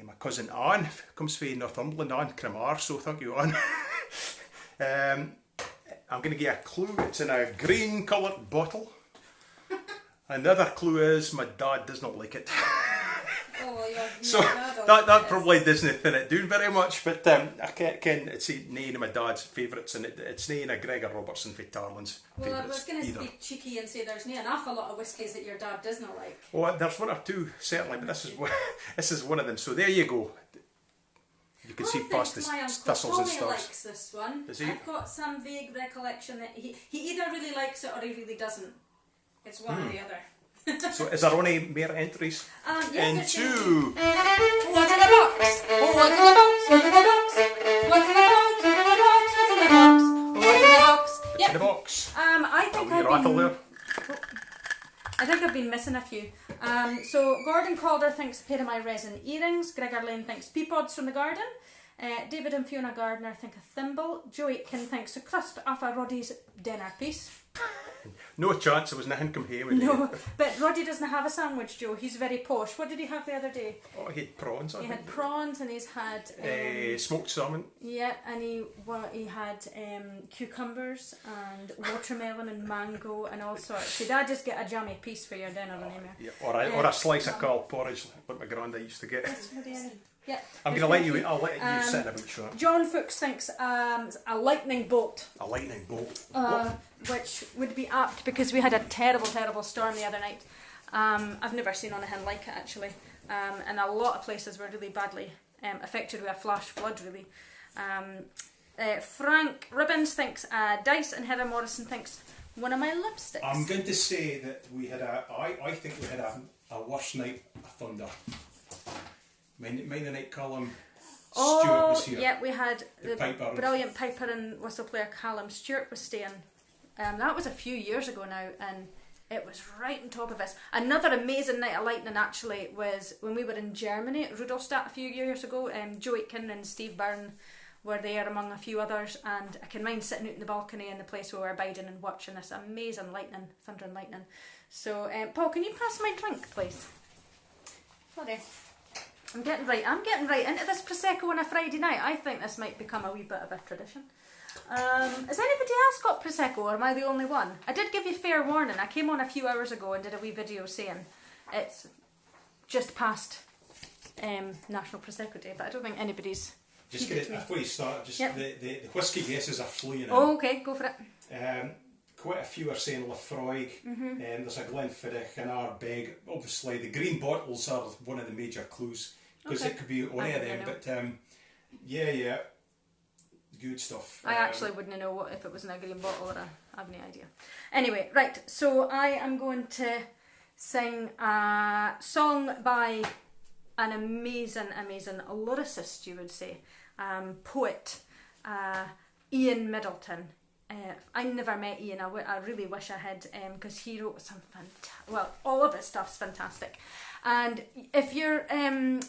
my cousin Anne. Comes from Northumberland, Anne Cramar, so thank you, Anne. I'm going to give you a clue. It's in a green coloured bottle. Another clue is my dad does not like it. Oh, so that probably doesn't thin it down very much, but I can it's none of my dad's favourites, and it's none of Gregor Robertson for Tarlin's Well, I favourites was going to either. be cheeky and say there's not an awful lot of whiskies that your dad does not like. Well, there's one or two certainly, but this is one of them. So there you go. You can see past the thistles and Tommy stars. likes this one. Does he? I've got some vague recollection that he either really likes it or he really doesn't. It's one or the other. So is there any more entries? Yeah, Into what's in the box? What's in the box? What's in the box? What's in the box? What's in the box? What's in the box? Yep. the box. I think I've been missing a few. So Gordon Calder thinks a pair of my resin earrings. Gregor Lane thinks pea pods from the garden. David and Fiona Gardner think a thimble. Joe Aitken thinks a crust off a Roddy's dinner piece. No chance, there was nothing come here with No, but Roddy doesn't have a sandwich, Joe. He's very posh. What did he have the other day? Oh, he had prawns, I He think. had prawns and he's had... smoked salmon. yeah, and he had cucumbers and watermelon and mango and all sorts. Did I just get a jammy piece for your dinner, Emma? Yeah, or a slice of cold porridge, like my granda used to get. Yeah. I'll let you sit in a boot shot. John Fuchs thinks a lightning bolt. A lightning bolt. Which would be apt because we had a terrible, terrible storm the other night. I've never seen anything like it actually. And a lot of places were really badly affected with a flash flood, really. Frank Ribbons thinks dice, and Heather Morrison thinks one of my lipsticks. I'm going to say that we had I think we had a worse night of thunder. Mine the night column. Stuart was here. Yeah, we had the piper. brilliant piper and whistle player Callum Stewart was staying. That was a few years ago now, and it was right on top of us. Another amazing night of lightning actually was when we were in Germany at Rudolstadt a few years ago. Joe Aitken and Steve Byrne were there among a few others, and I can mind sitting out in the balcony in the place where we were abiding and watching this amazing lightning, thunder and lightning. So, Paul, can you pass my drink, please? Sorry. I'm getting right into this Prosecco on a Friday night. I think this might become a wee bit of a tradition. Has anybody else got Prosecco, or am I the only one? I did give you fair warning. I came on a few hours ago and did a wee video saying it's just past National Prosecco Day, but I don't think anybody's... Just get it before you start, just yep. the whisky guesses are flying in. Oh, okay, go for it. Quite a few are saying Lafroig, there's a Glenfiddich and Ardbeg. Obviously the green bottles are one of the major clues, because it could be any of them, but yeah, good stuff. I actually wouldn't know what if it was in a green bottle, or I have no idea. Anyway, right, so I am going to sing a song by an amazing lyricist, you would say, poet, Ian Middleton. I never met Ian. I really wish I had, because he wrote some all of his stuff's fantastic. And if you're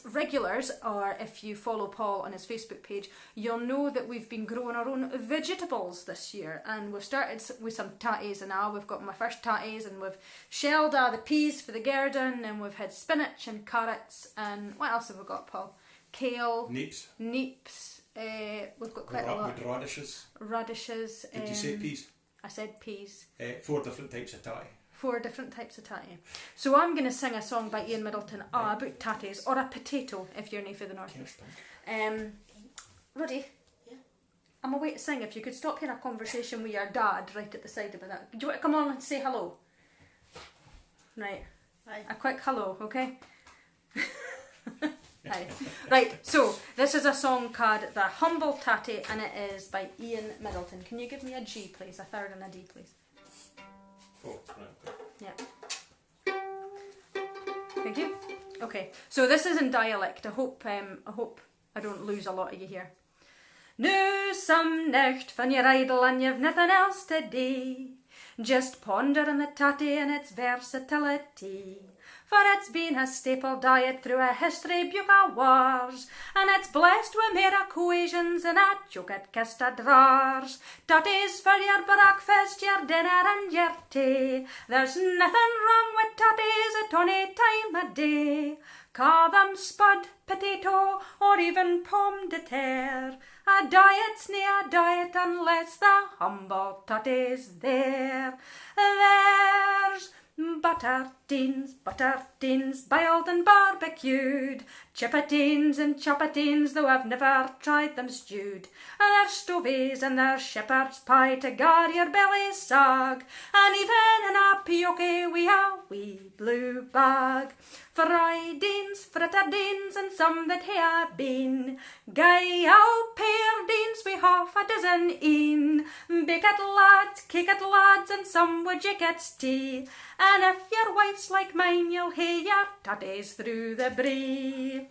regulars, or if you follow Paul on his Facebook page, you'll know that we've been growing our own vegetables this year, and we've started with some tatties, and now we've got my first tatties, and we've shelled the peas for the garden, and we've had spinach and carrots, and what else have we got, Paul? Kale, neeps. We've got quite a lot. Radishes. Did you say peas? I said peas. 4 different types of tatty. 4 different types of tatty. So I'm going to sing a song by Ian Middleton about tatties, or a potato if you're new for the north. Roddy? Yeah? I'm away to sing. If you could stop hearing a conversation with your dad right at the side of that. Do you want to come on and say hello? Right. Hi. A quick hello, okay? Hi. Right, so this is a song called The Humble Tatty, and it is by Ian Middleton. Can you give me a G, please? A third and a D, please. Oh, right. Yeah. Thank you. Okay, so this is in dialect. I hope I don't lose a lot of you here. Nu some nicht van your idle and you've nothing else to do. Just ponder on the tatty and its versatility. for it's been a staple diet through a history book of wars, and it's blessed with mere equations and a chocolate custard drawers. Totties for your breakfast, your dinner and your tea. There's nothing wrong with totties at any time of day. Call them spud, potato, or even pomme de terre. A diet's nae a diet unless the humble totty's there. There's butter teens, boiled and barbecued. Chipotines and chopotines, though I've never tried them stewed. There's stovies and there's shepherd's pie to gar your belly sag, and even in a pioche wi' a wee blue bag. Friedines, fritterdines, and some that hae been. Gay old peardines wi' half a dozen een. Baked lads, caked lads, and some wi' jackets tea. And if your wife's like mine, you'll hae your totties through the brie.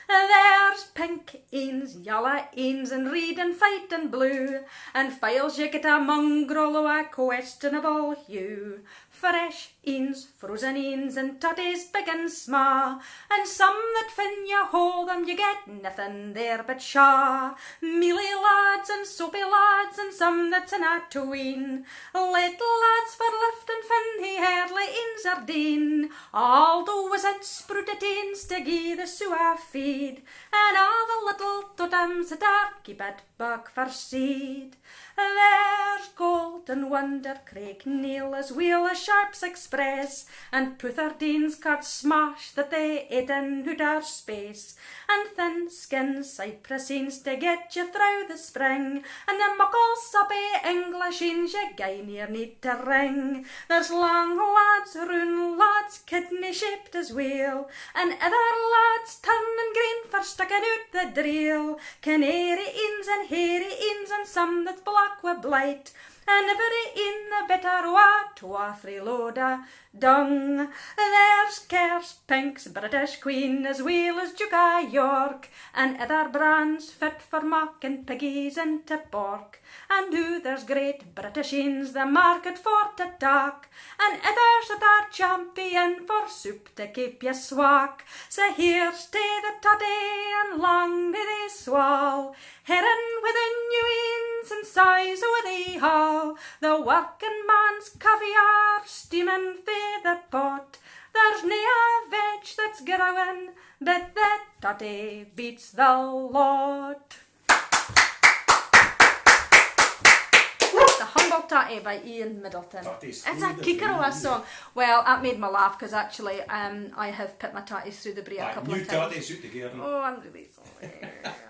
There's pink eens, yellow eens, and red and white and blue, and files you get a mongrel o' a questionable hue. Fresh eens, frozen eens, and totties big and small, and some that fin you hold them you get nothing there but shaw. Mealy lads and soapy lads, and some that's in a tween. Little lads for lift and fin he hardly eens are deen. All the wizards sprouted eens to gie the sewer feed, and all the little totems that are keep it back for seed. There's Golden Wonder, Craig Neil as weel as Sharps Express, and Putherdeen's cart smash that they ate in outer space, and thin skin cypressines to get you through the spring, and the muckle soppy Englishines you gae near need to ring. There's long lads, round lads, kidney shaped as wheel, and other lads turning green for sticking out the drill. Canary eens and hairy eens, and some that's black with blight, and every in the better wa 2 or 3 load of dung. There's Kerrs, Pink's British Queen, as well as Duke of York, and other brands fit for mocking piggies into pork. And who there's great British inns the market for to talk, and others that are champion for soup to keep you swak. So here's to the toddy, and long may they swall, herring with the new inns and size o' the hall. The working man's caviar steaming fae the pot. There's nae a veg that's growing, but the toddy beats the lot. The Humble Tatty by Ian Middleton. It's a kicker of a song. Well, that made me laugh because actually I have put my tatties through the brie a couple of times. New tatties out together. Oh, I'm really sorry.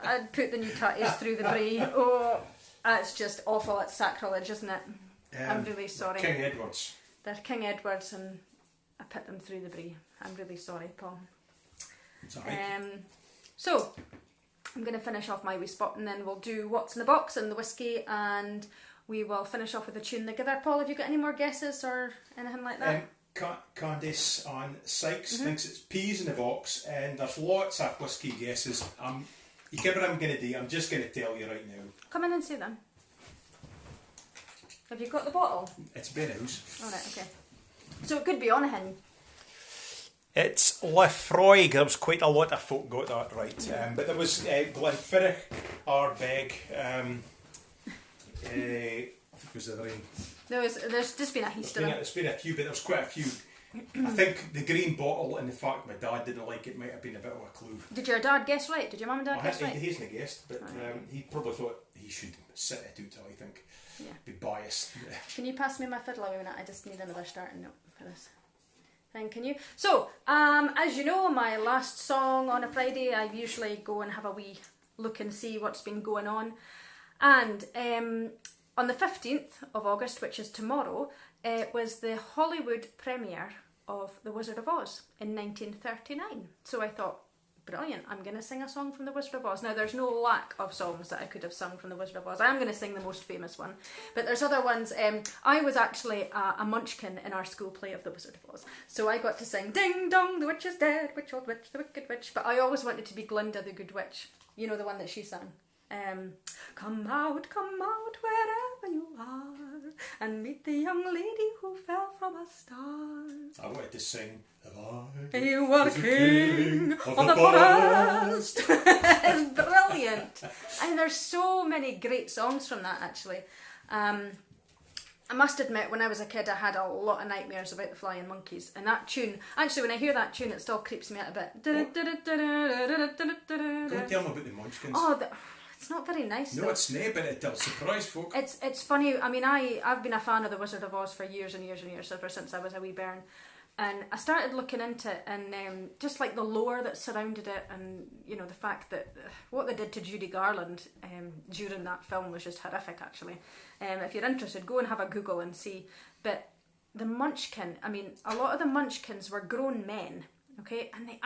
I'd put the new tatties through the brie. Oh, it's just awful. It's sacrilege, isn't it? I'm really sorry. King Edwards. They're King Edwards and I put them through the brie. I'm really sorry, Paul. It's alright. So, I'm going to finish off my wee spot and then we'll do What's in the Box and the whiskey, and we will finish off with a tune together. Paul, have you got any more guesses or anything like that? Candice on Sykes thinks it's peas in the box, and there's lots of whiskey guesses. You get what I'm going to do, I'm just going to tell you right now. Come in and say them. Have you got the bottle? It's Benhouse. Alright, okay. So it could be on him. It's Lefroy. There was quite a lot of folk got that right. But there was Glenfiddich, Ardbeg, was the rain? There's just been a history. There's been a few, but there's quite a few. I think the green bottle and the fact my dad didn't like it might have been a bit of a clue. Did your dad guess right? Did your mum and dad guess right? He hasn't guessed, but he probably thought he should sit it out, I think. Yeah. Be biased. Can you pass me my fiddle a minute? I just need another starting note for this. Thank you. So, as you know, my last song on a Friday, I usually go and have a wee look and see what's been going on. And on the 15th of August, which is tomorrow, was the Hollywood premiere of The Wizard of Oz in 1939. So I thought, brilliant, I'm going to sing a song from The Wizard of Oz. Now, there's no lack of songs that I could have sung from The Wizard of Oz. I am going to sing the most famous one. But there's other ones. I was actually a munchkin in our school play of The Wizard of Oz. So I got to sing, ding dong, the witch is dead, witch old witch, the wicked witch. But I always wanted to be Glinda the Good Witch. You know, the one that she sang. Come out, wherever you are, and meet the young lady who fell from a star. I wanted to sing. You were king of the forest. It's brilliant. And there's so many great songs from that, actually. I must admit, when I was a kid, I had a lot of nightmares about the flying monkeys. And that tune, actually, when I hear that tune, it still creeps me out a bit. Don't tell me about the Munchkins. Oh, it's not very nice. No, though. it's not, but it'll surprise folk. It's funny. I mean, I've been a fan of The Wizard of Oz for years and years and years, ever since I was a wee bairn. And I started looking into it, and just like the lore that surrounded it, and you know the fact that what they did to Judy Garland during that film was just horrific. Actually, if you're interested, go and have a Google and see. But the Munchkin, I mean, a lot of the Munchkins were grown men, okay, and they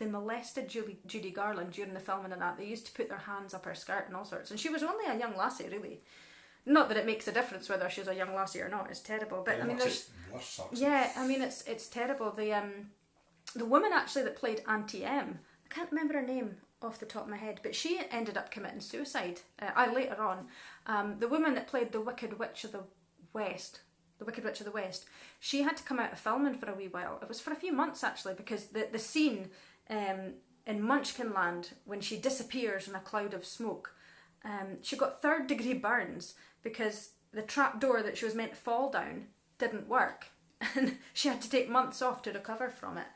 molested Judy Garland during the filming and that. They used to put their hands up her skirt and all sorts, and she was only a young lassie, really. Not that it makes a difference whether she's a young lassie or not. It's terrible, but I mean, there's I mean, it's terrible. The woman actually that played Auntie M, I can't remember her name off the top of my head, but she ended up committing suicide. Later on, the woman that played the Wicked Witch of the West, she had to come out of filming for a wee while. It was for a few months actually, because the scene in Munchkinland when she disappears in a cloud of smoke, she got 3rd-degree burns because the trap door that she was meant to fall down didn't work, and she had to take months off to recover from it.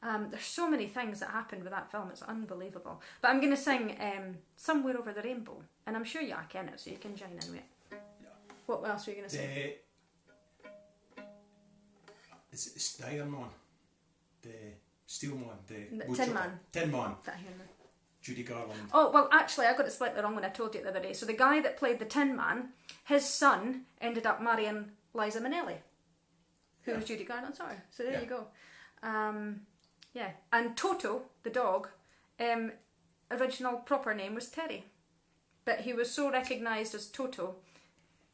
There's so many things that happened with that film, it's unbelievable. But I'm going to sing Somewhere Over the Rainbow, and I'm sure you can it, so you can join in with it. What else were you going to say? It's the Iron Man, the Steel Man, the Tin Man. Tin Man. Judy Garland. Oh, well, actually, I got it slightly wrong when I told you it the other day. So the guy that played the Tin Man, his son ended up marrying Liza Minnelli, who was Judy Garland's daughter. So there you go. Yeah. And Toto, the dog, original proper name was Terry. But he was so recognised as Toto,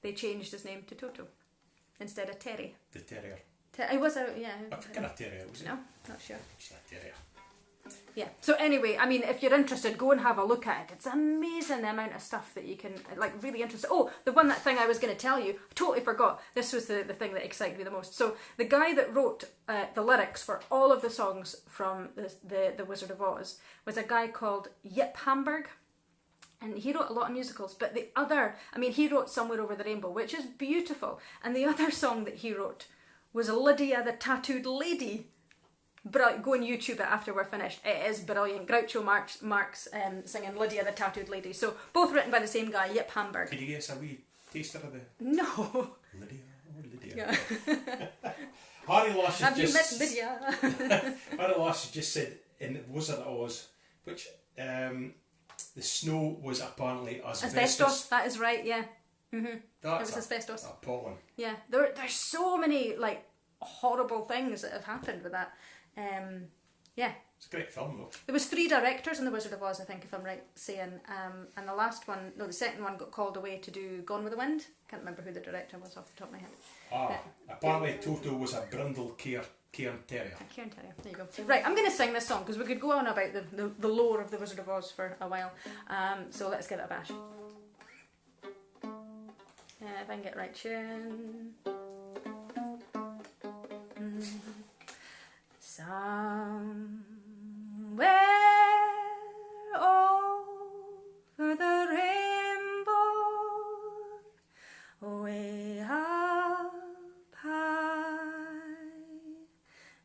they changed his name to Toto instead of Terry. The terrier. It was a, yeah. I forget a terrier, was it? No, not sure. It's a terrier. Yeah. So anyway, I mean, if you're interested, go and have a look at it. It's amazing the amount of stuff that you can, like, really interesting. Oh, the thing I was going to tell you, I totally forgot. This was the thing that excited me the most. So the guy that wrote the lyrics for all of the songs from the Wizard of Oz was a guy called Yip Hamburg. And he wrote a lot of musicals, but he wrote Somewhere Over the Rainbow, which is beautiful. And the other song that he wrote was Lydia the Tattooed Lady. Go and YouTube it after we're finished. It is brilliant. Groucho Marx singing Lydia the Tattooed Lady. So both written by the same guy, Yip Hamburg. Can you guess a wee taster of the... No. Lydia. Yeah. Harry Lash Have you met Lydia? Harry Lash just said in The Wizard of Oz, which the snow was apparently asbestos. That is right, yeah. Mm-hmm. It was asbestos. Appalling. Yeah. There's so many, like, horrible things that have happened with that. Yeah. It's a great film though. There was 3 directors in The Wizard of Oz, I think, if I'm right saying. And the second one got called away to do Gone with the Wind. Can't remember who the director was off the top of my head. Apparently Toto was a Brindle Cairn Terrier. Cairn Terrier, there you go. Right, I'm going to sing this song because we could go on about the lore of The Wizard of Oz for a while. So let's give it a bash. If I can get right tune. Somewhere over the rainbow, way up high,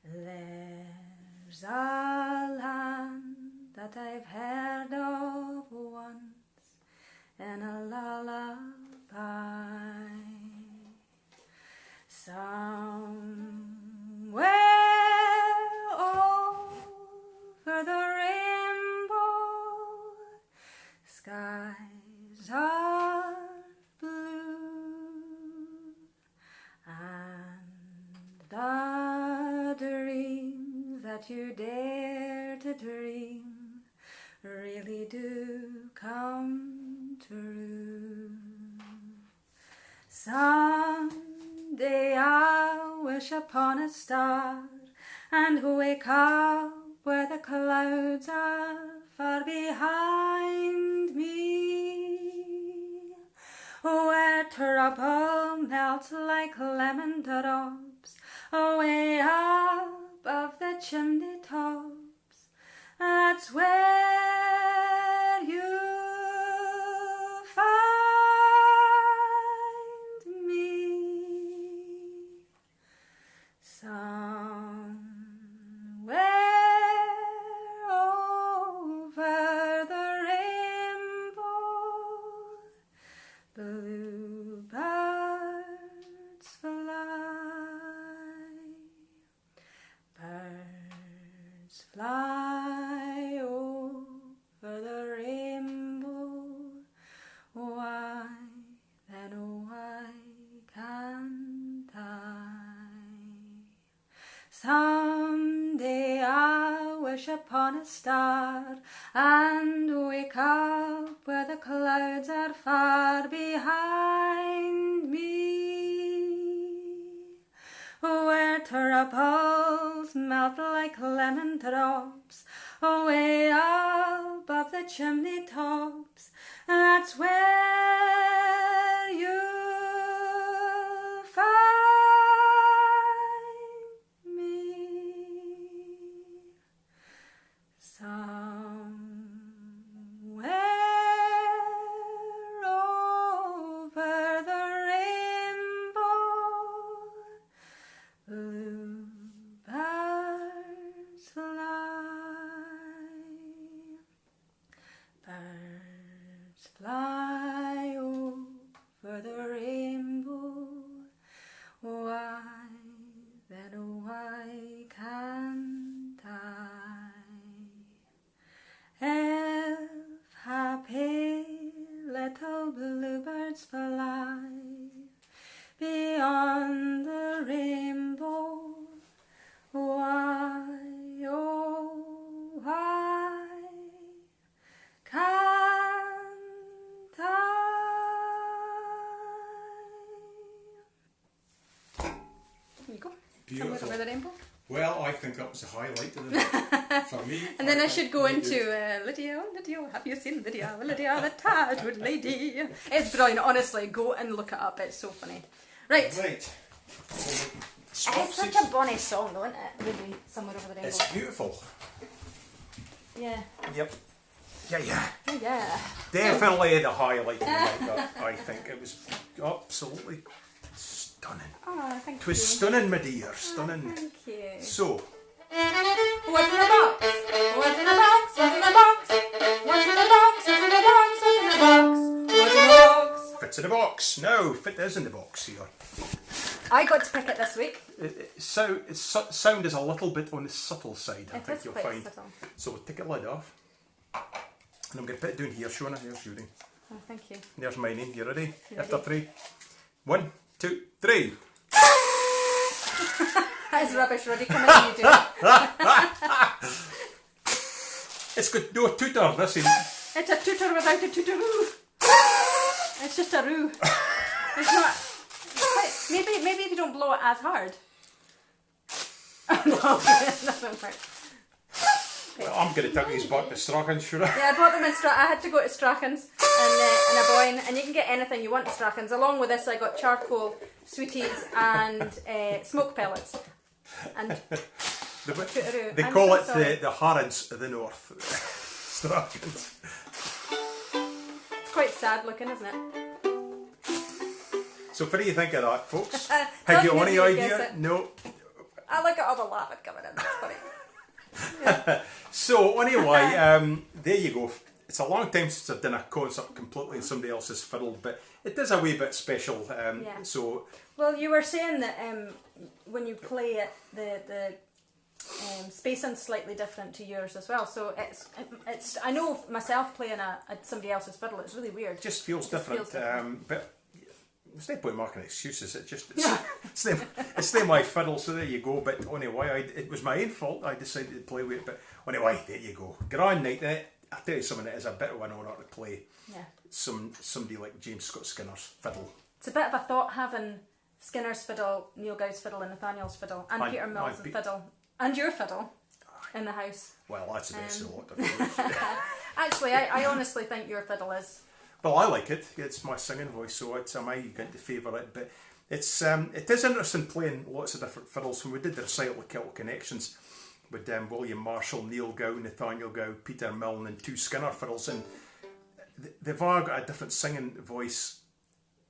there's a land that I've heard of once in a lullaby. Somewhere over the rainbow, skies are blue, and the dreams that you dare to dream really do come true. Someday I'll wish upon a star and wake up where the clouds are far behind me, where trouble melt like lemon drops away up of the chimney tops. That's where you find me. Somewhere over the rainbow, bluebirds fly. Birds fly over the rainbow. Why, then why can't I? Someday I'll wish upon a star and wake up where the clouds are far behind me, where troubles melt like lemon drops away above the chimney tops. That's where you'll find me. Somewhere over the rainbow, bluebirds fly. Birds fly over the rainbow. Why, then why can't I? If happy little bluebirds fly beyond the rainbow, why, oh, why can't I? There you go. Beautiful. Somewhere over the rainbow. Well, I think that was the highlight of the for me. And then I should go into Lydia, have you seen Lydia, the tattooed lady? It's brilliant, honestly, go and look it up, it's so funny. Right. Right. It's such a bonny song though, isn't it? Really, Somewhere Over the Rainbow. It's beautiful. Yeah. Yep. Yeah. Yeah. Definitely the highlight of the night, that, I think. It was absolutely stunning. Oh, thank It was you. stunning, my dear. Stunning. Oh, thank you. So, What's in the box? What's in the box? What's in the box? What's in the box? What's in the box? What's in the box? What's in the box? fits in the box. No, fit is in the box here. I got to pick it this week. Sound is a little bit on the subtle side, I It think is you'll quite find. subtle. So we'll take a lid off. And I'm going to put it down here. Shona, here's Judy. Oh, thank you. There's my name. You ready? You After ready? 3. 1, 2, 3. That is rubbish, Roddy. Come on, you do it. It's got no tutor, this is. It's a tutor without a tutoroo. It's just a roo. It's not. It's quite, maybe if you don't blow it as hard. No, that doesn't work. Well, I'm going to take these back to Strachan, sure. Yeah, I bought them in I had to go to Strachan's and a Boyne, and you can get anything you want at Strachan's. Along with this, I got charcoal, sweeties, and smoke pellets. And They call it the Harrods of the North. Strachan's. It's quite sad looking, isn't it? So what do you think of that, folks? Tell Had you me any if you guess idea? it. No. I look at all the laughing coming in. That's funny. So anyway, there you go. It's a long time since I've done a concert completely in somebody else's fiddle, but it is a wee bit special. Yeah. So Well, you were saying that when you play it, the spacing's slightly different to yours as well. So it's. I know myself playing somebody else's fiddle. It's really weird. it just feels different. But there's no point making excuses. It's still my fiddle. So there you go. But anyway, it was my own fault. I decided to play with it. But anyway, there you go. Grand night. I tell you something. It is a bit of an honour to play. Yeah. Somebody like James Scott Skinner's fiddle. It's a bit of a thought having Skinner's fiddle, Neil Gow's fiddle, and Nathaniel's fiddle, and Peter Mill's fiddle, and your fiddle in the house. Well, that's the best of the lot. Actually, I honestly think your fiddle is. Well, I like it. It's my singing voice, so I might going to favour it. But it is interesting playing lots of different fiddles. When we did the recital of Celtic Connections with William Marshall, Neil Gow, Nathaniel Gow, Peter Milne, and two Skinner fiddles, and they've all got a different singing voice,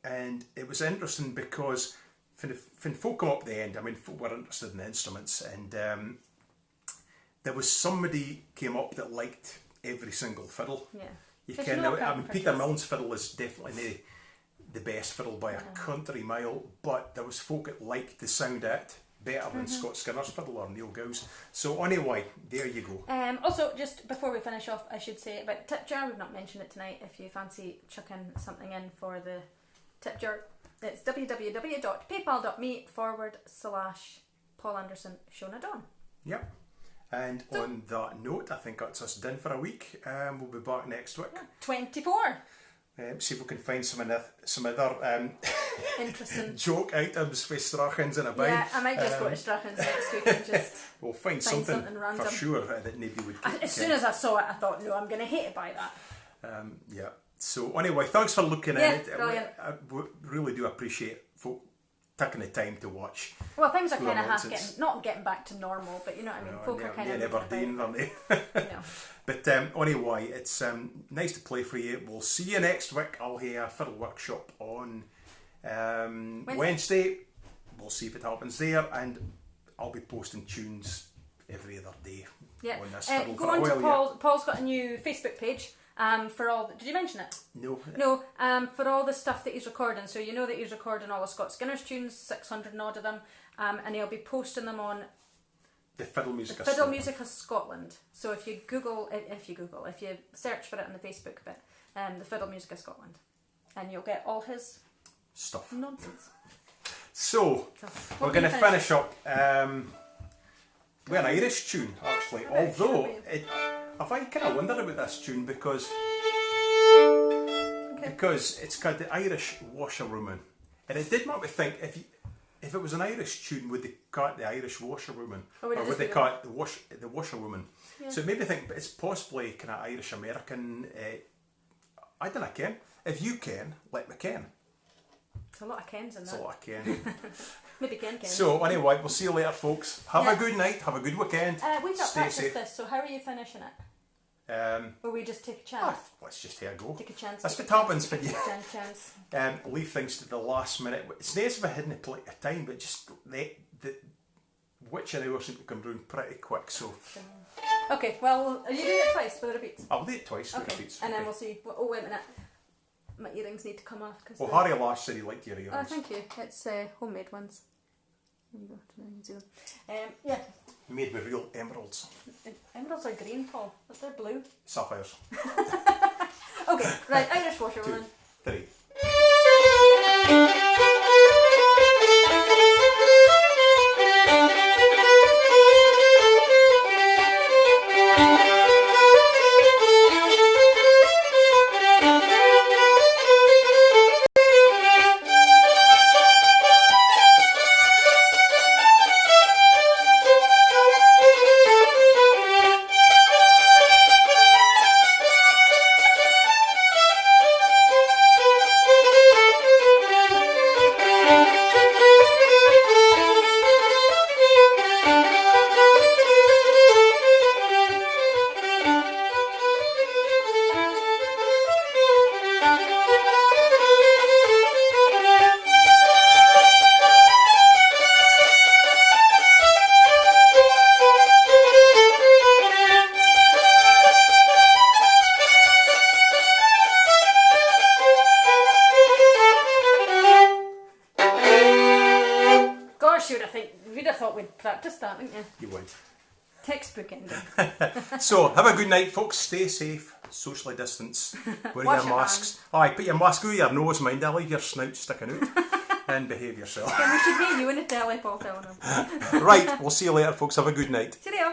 and it was interesting because when folk come up at the end, I mean, folk were interested in the instruments, and there was somebody came up that liked every single fiddle. Yeah. You can, I mean, Peter Milne's fiddle is definitely the best fiddle by a country mile, but there was folk that liked the sound of it better than Scott Skinner's fiddle or Neil Gow's. So anyway, there you go. Also, just before we finish off, I should say about tip jar. We've not mentioned it tonight. If you fancy chucking something in for the tip jar, it's www.paypal.me/Paul Anderson Shona Dawn. Yep. And on that note, I think that's us done for a week. We'll be back next week. 24. See if we can find some other interesting joke items for Strachans in a bag. Yeah, I might just go to Strachans next week and just we'll find something random for sure that nobody would As soon as I saw it, I thought, no, I'm going to hate it by that. Yeah. So anyway, thanks for looking Yeah, at it. brilliant. I really do appreciate folk taking the time to watch. Well, things are kind of nonsense. not getting back to normal, but you know what I mean. Folk are kind of Aberdeen, aren't they? No. But anyway, it's nice to play for you. We'll see you next week. I'll have a fiddle workshop on Wednesday. We'll see if it happens there, and I'll be posting tunes every other day Yeah. on this fiddle. Go on to Paul. Paul's got a new Facebook page. For all did you mention it? No. For all the stuff that he's recording. So you know that he's recording all of Scott Skinner's tunes, 600 and odd of them, and he'll be posting them on the Fiddle Music of Scotland. So if you search for it on the Facebook bit, the Fiddle Music of Scotland, and you'll get all his stuff. Nonsense. So we're going to finish up with an Irish tune, actually. Although I find kind of wondered about this tune because it's called the Irish Washerwoman, and it did make me think if it was an Irish tune, would they call it the Irish Washerwoman, or would they call it the Washerwoman? Yeah. So it made me think, but it's possibly kind of Irish American. I don't know, Ken. If you can, let me Ken. There's a lot of Kens in that. There's a lot of Ken. Maybe Ken. So anyway, we'll see you later, folks. Have a good night. Have a good weekend. We've not Stay practiced safe. this, so how are you finishing it? Or we just take a chance? Let's just here go. Take a chance. That's what happens for you. Chance. Leave things to the last minute. It's nice if I hadn't played a time, but just the witch and hours seem to come round pretty quick. So. Okay, well, are you doing it twice with the repeats? I'll do it twice with repeats. And then we'll see. Oh, wait a minute. My earrings need to come off. Well, Harry Lash said he liked your earrings. Oh, thank you. It's homemade ones. There you go. You can see them. Yeah. Made with real emeralds. Emeralds are green, Paul, but they're blue. Sapphires. Okay, right. Irish Washerwoman. 2, 3. You'd have thought we'd practiced that, wouldn't you? You would. Textbook ending. So, have a good night, folks. Stay safe. Socially distance. Wear your masks. Aye, put your mask over your nose, mind. I'll leave your snout sticking out. And behave yourself. Yeah, we should hear you in the telly, Paul, telling them. Right, we'll see you later, folks. Have a good night. Cheerio.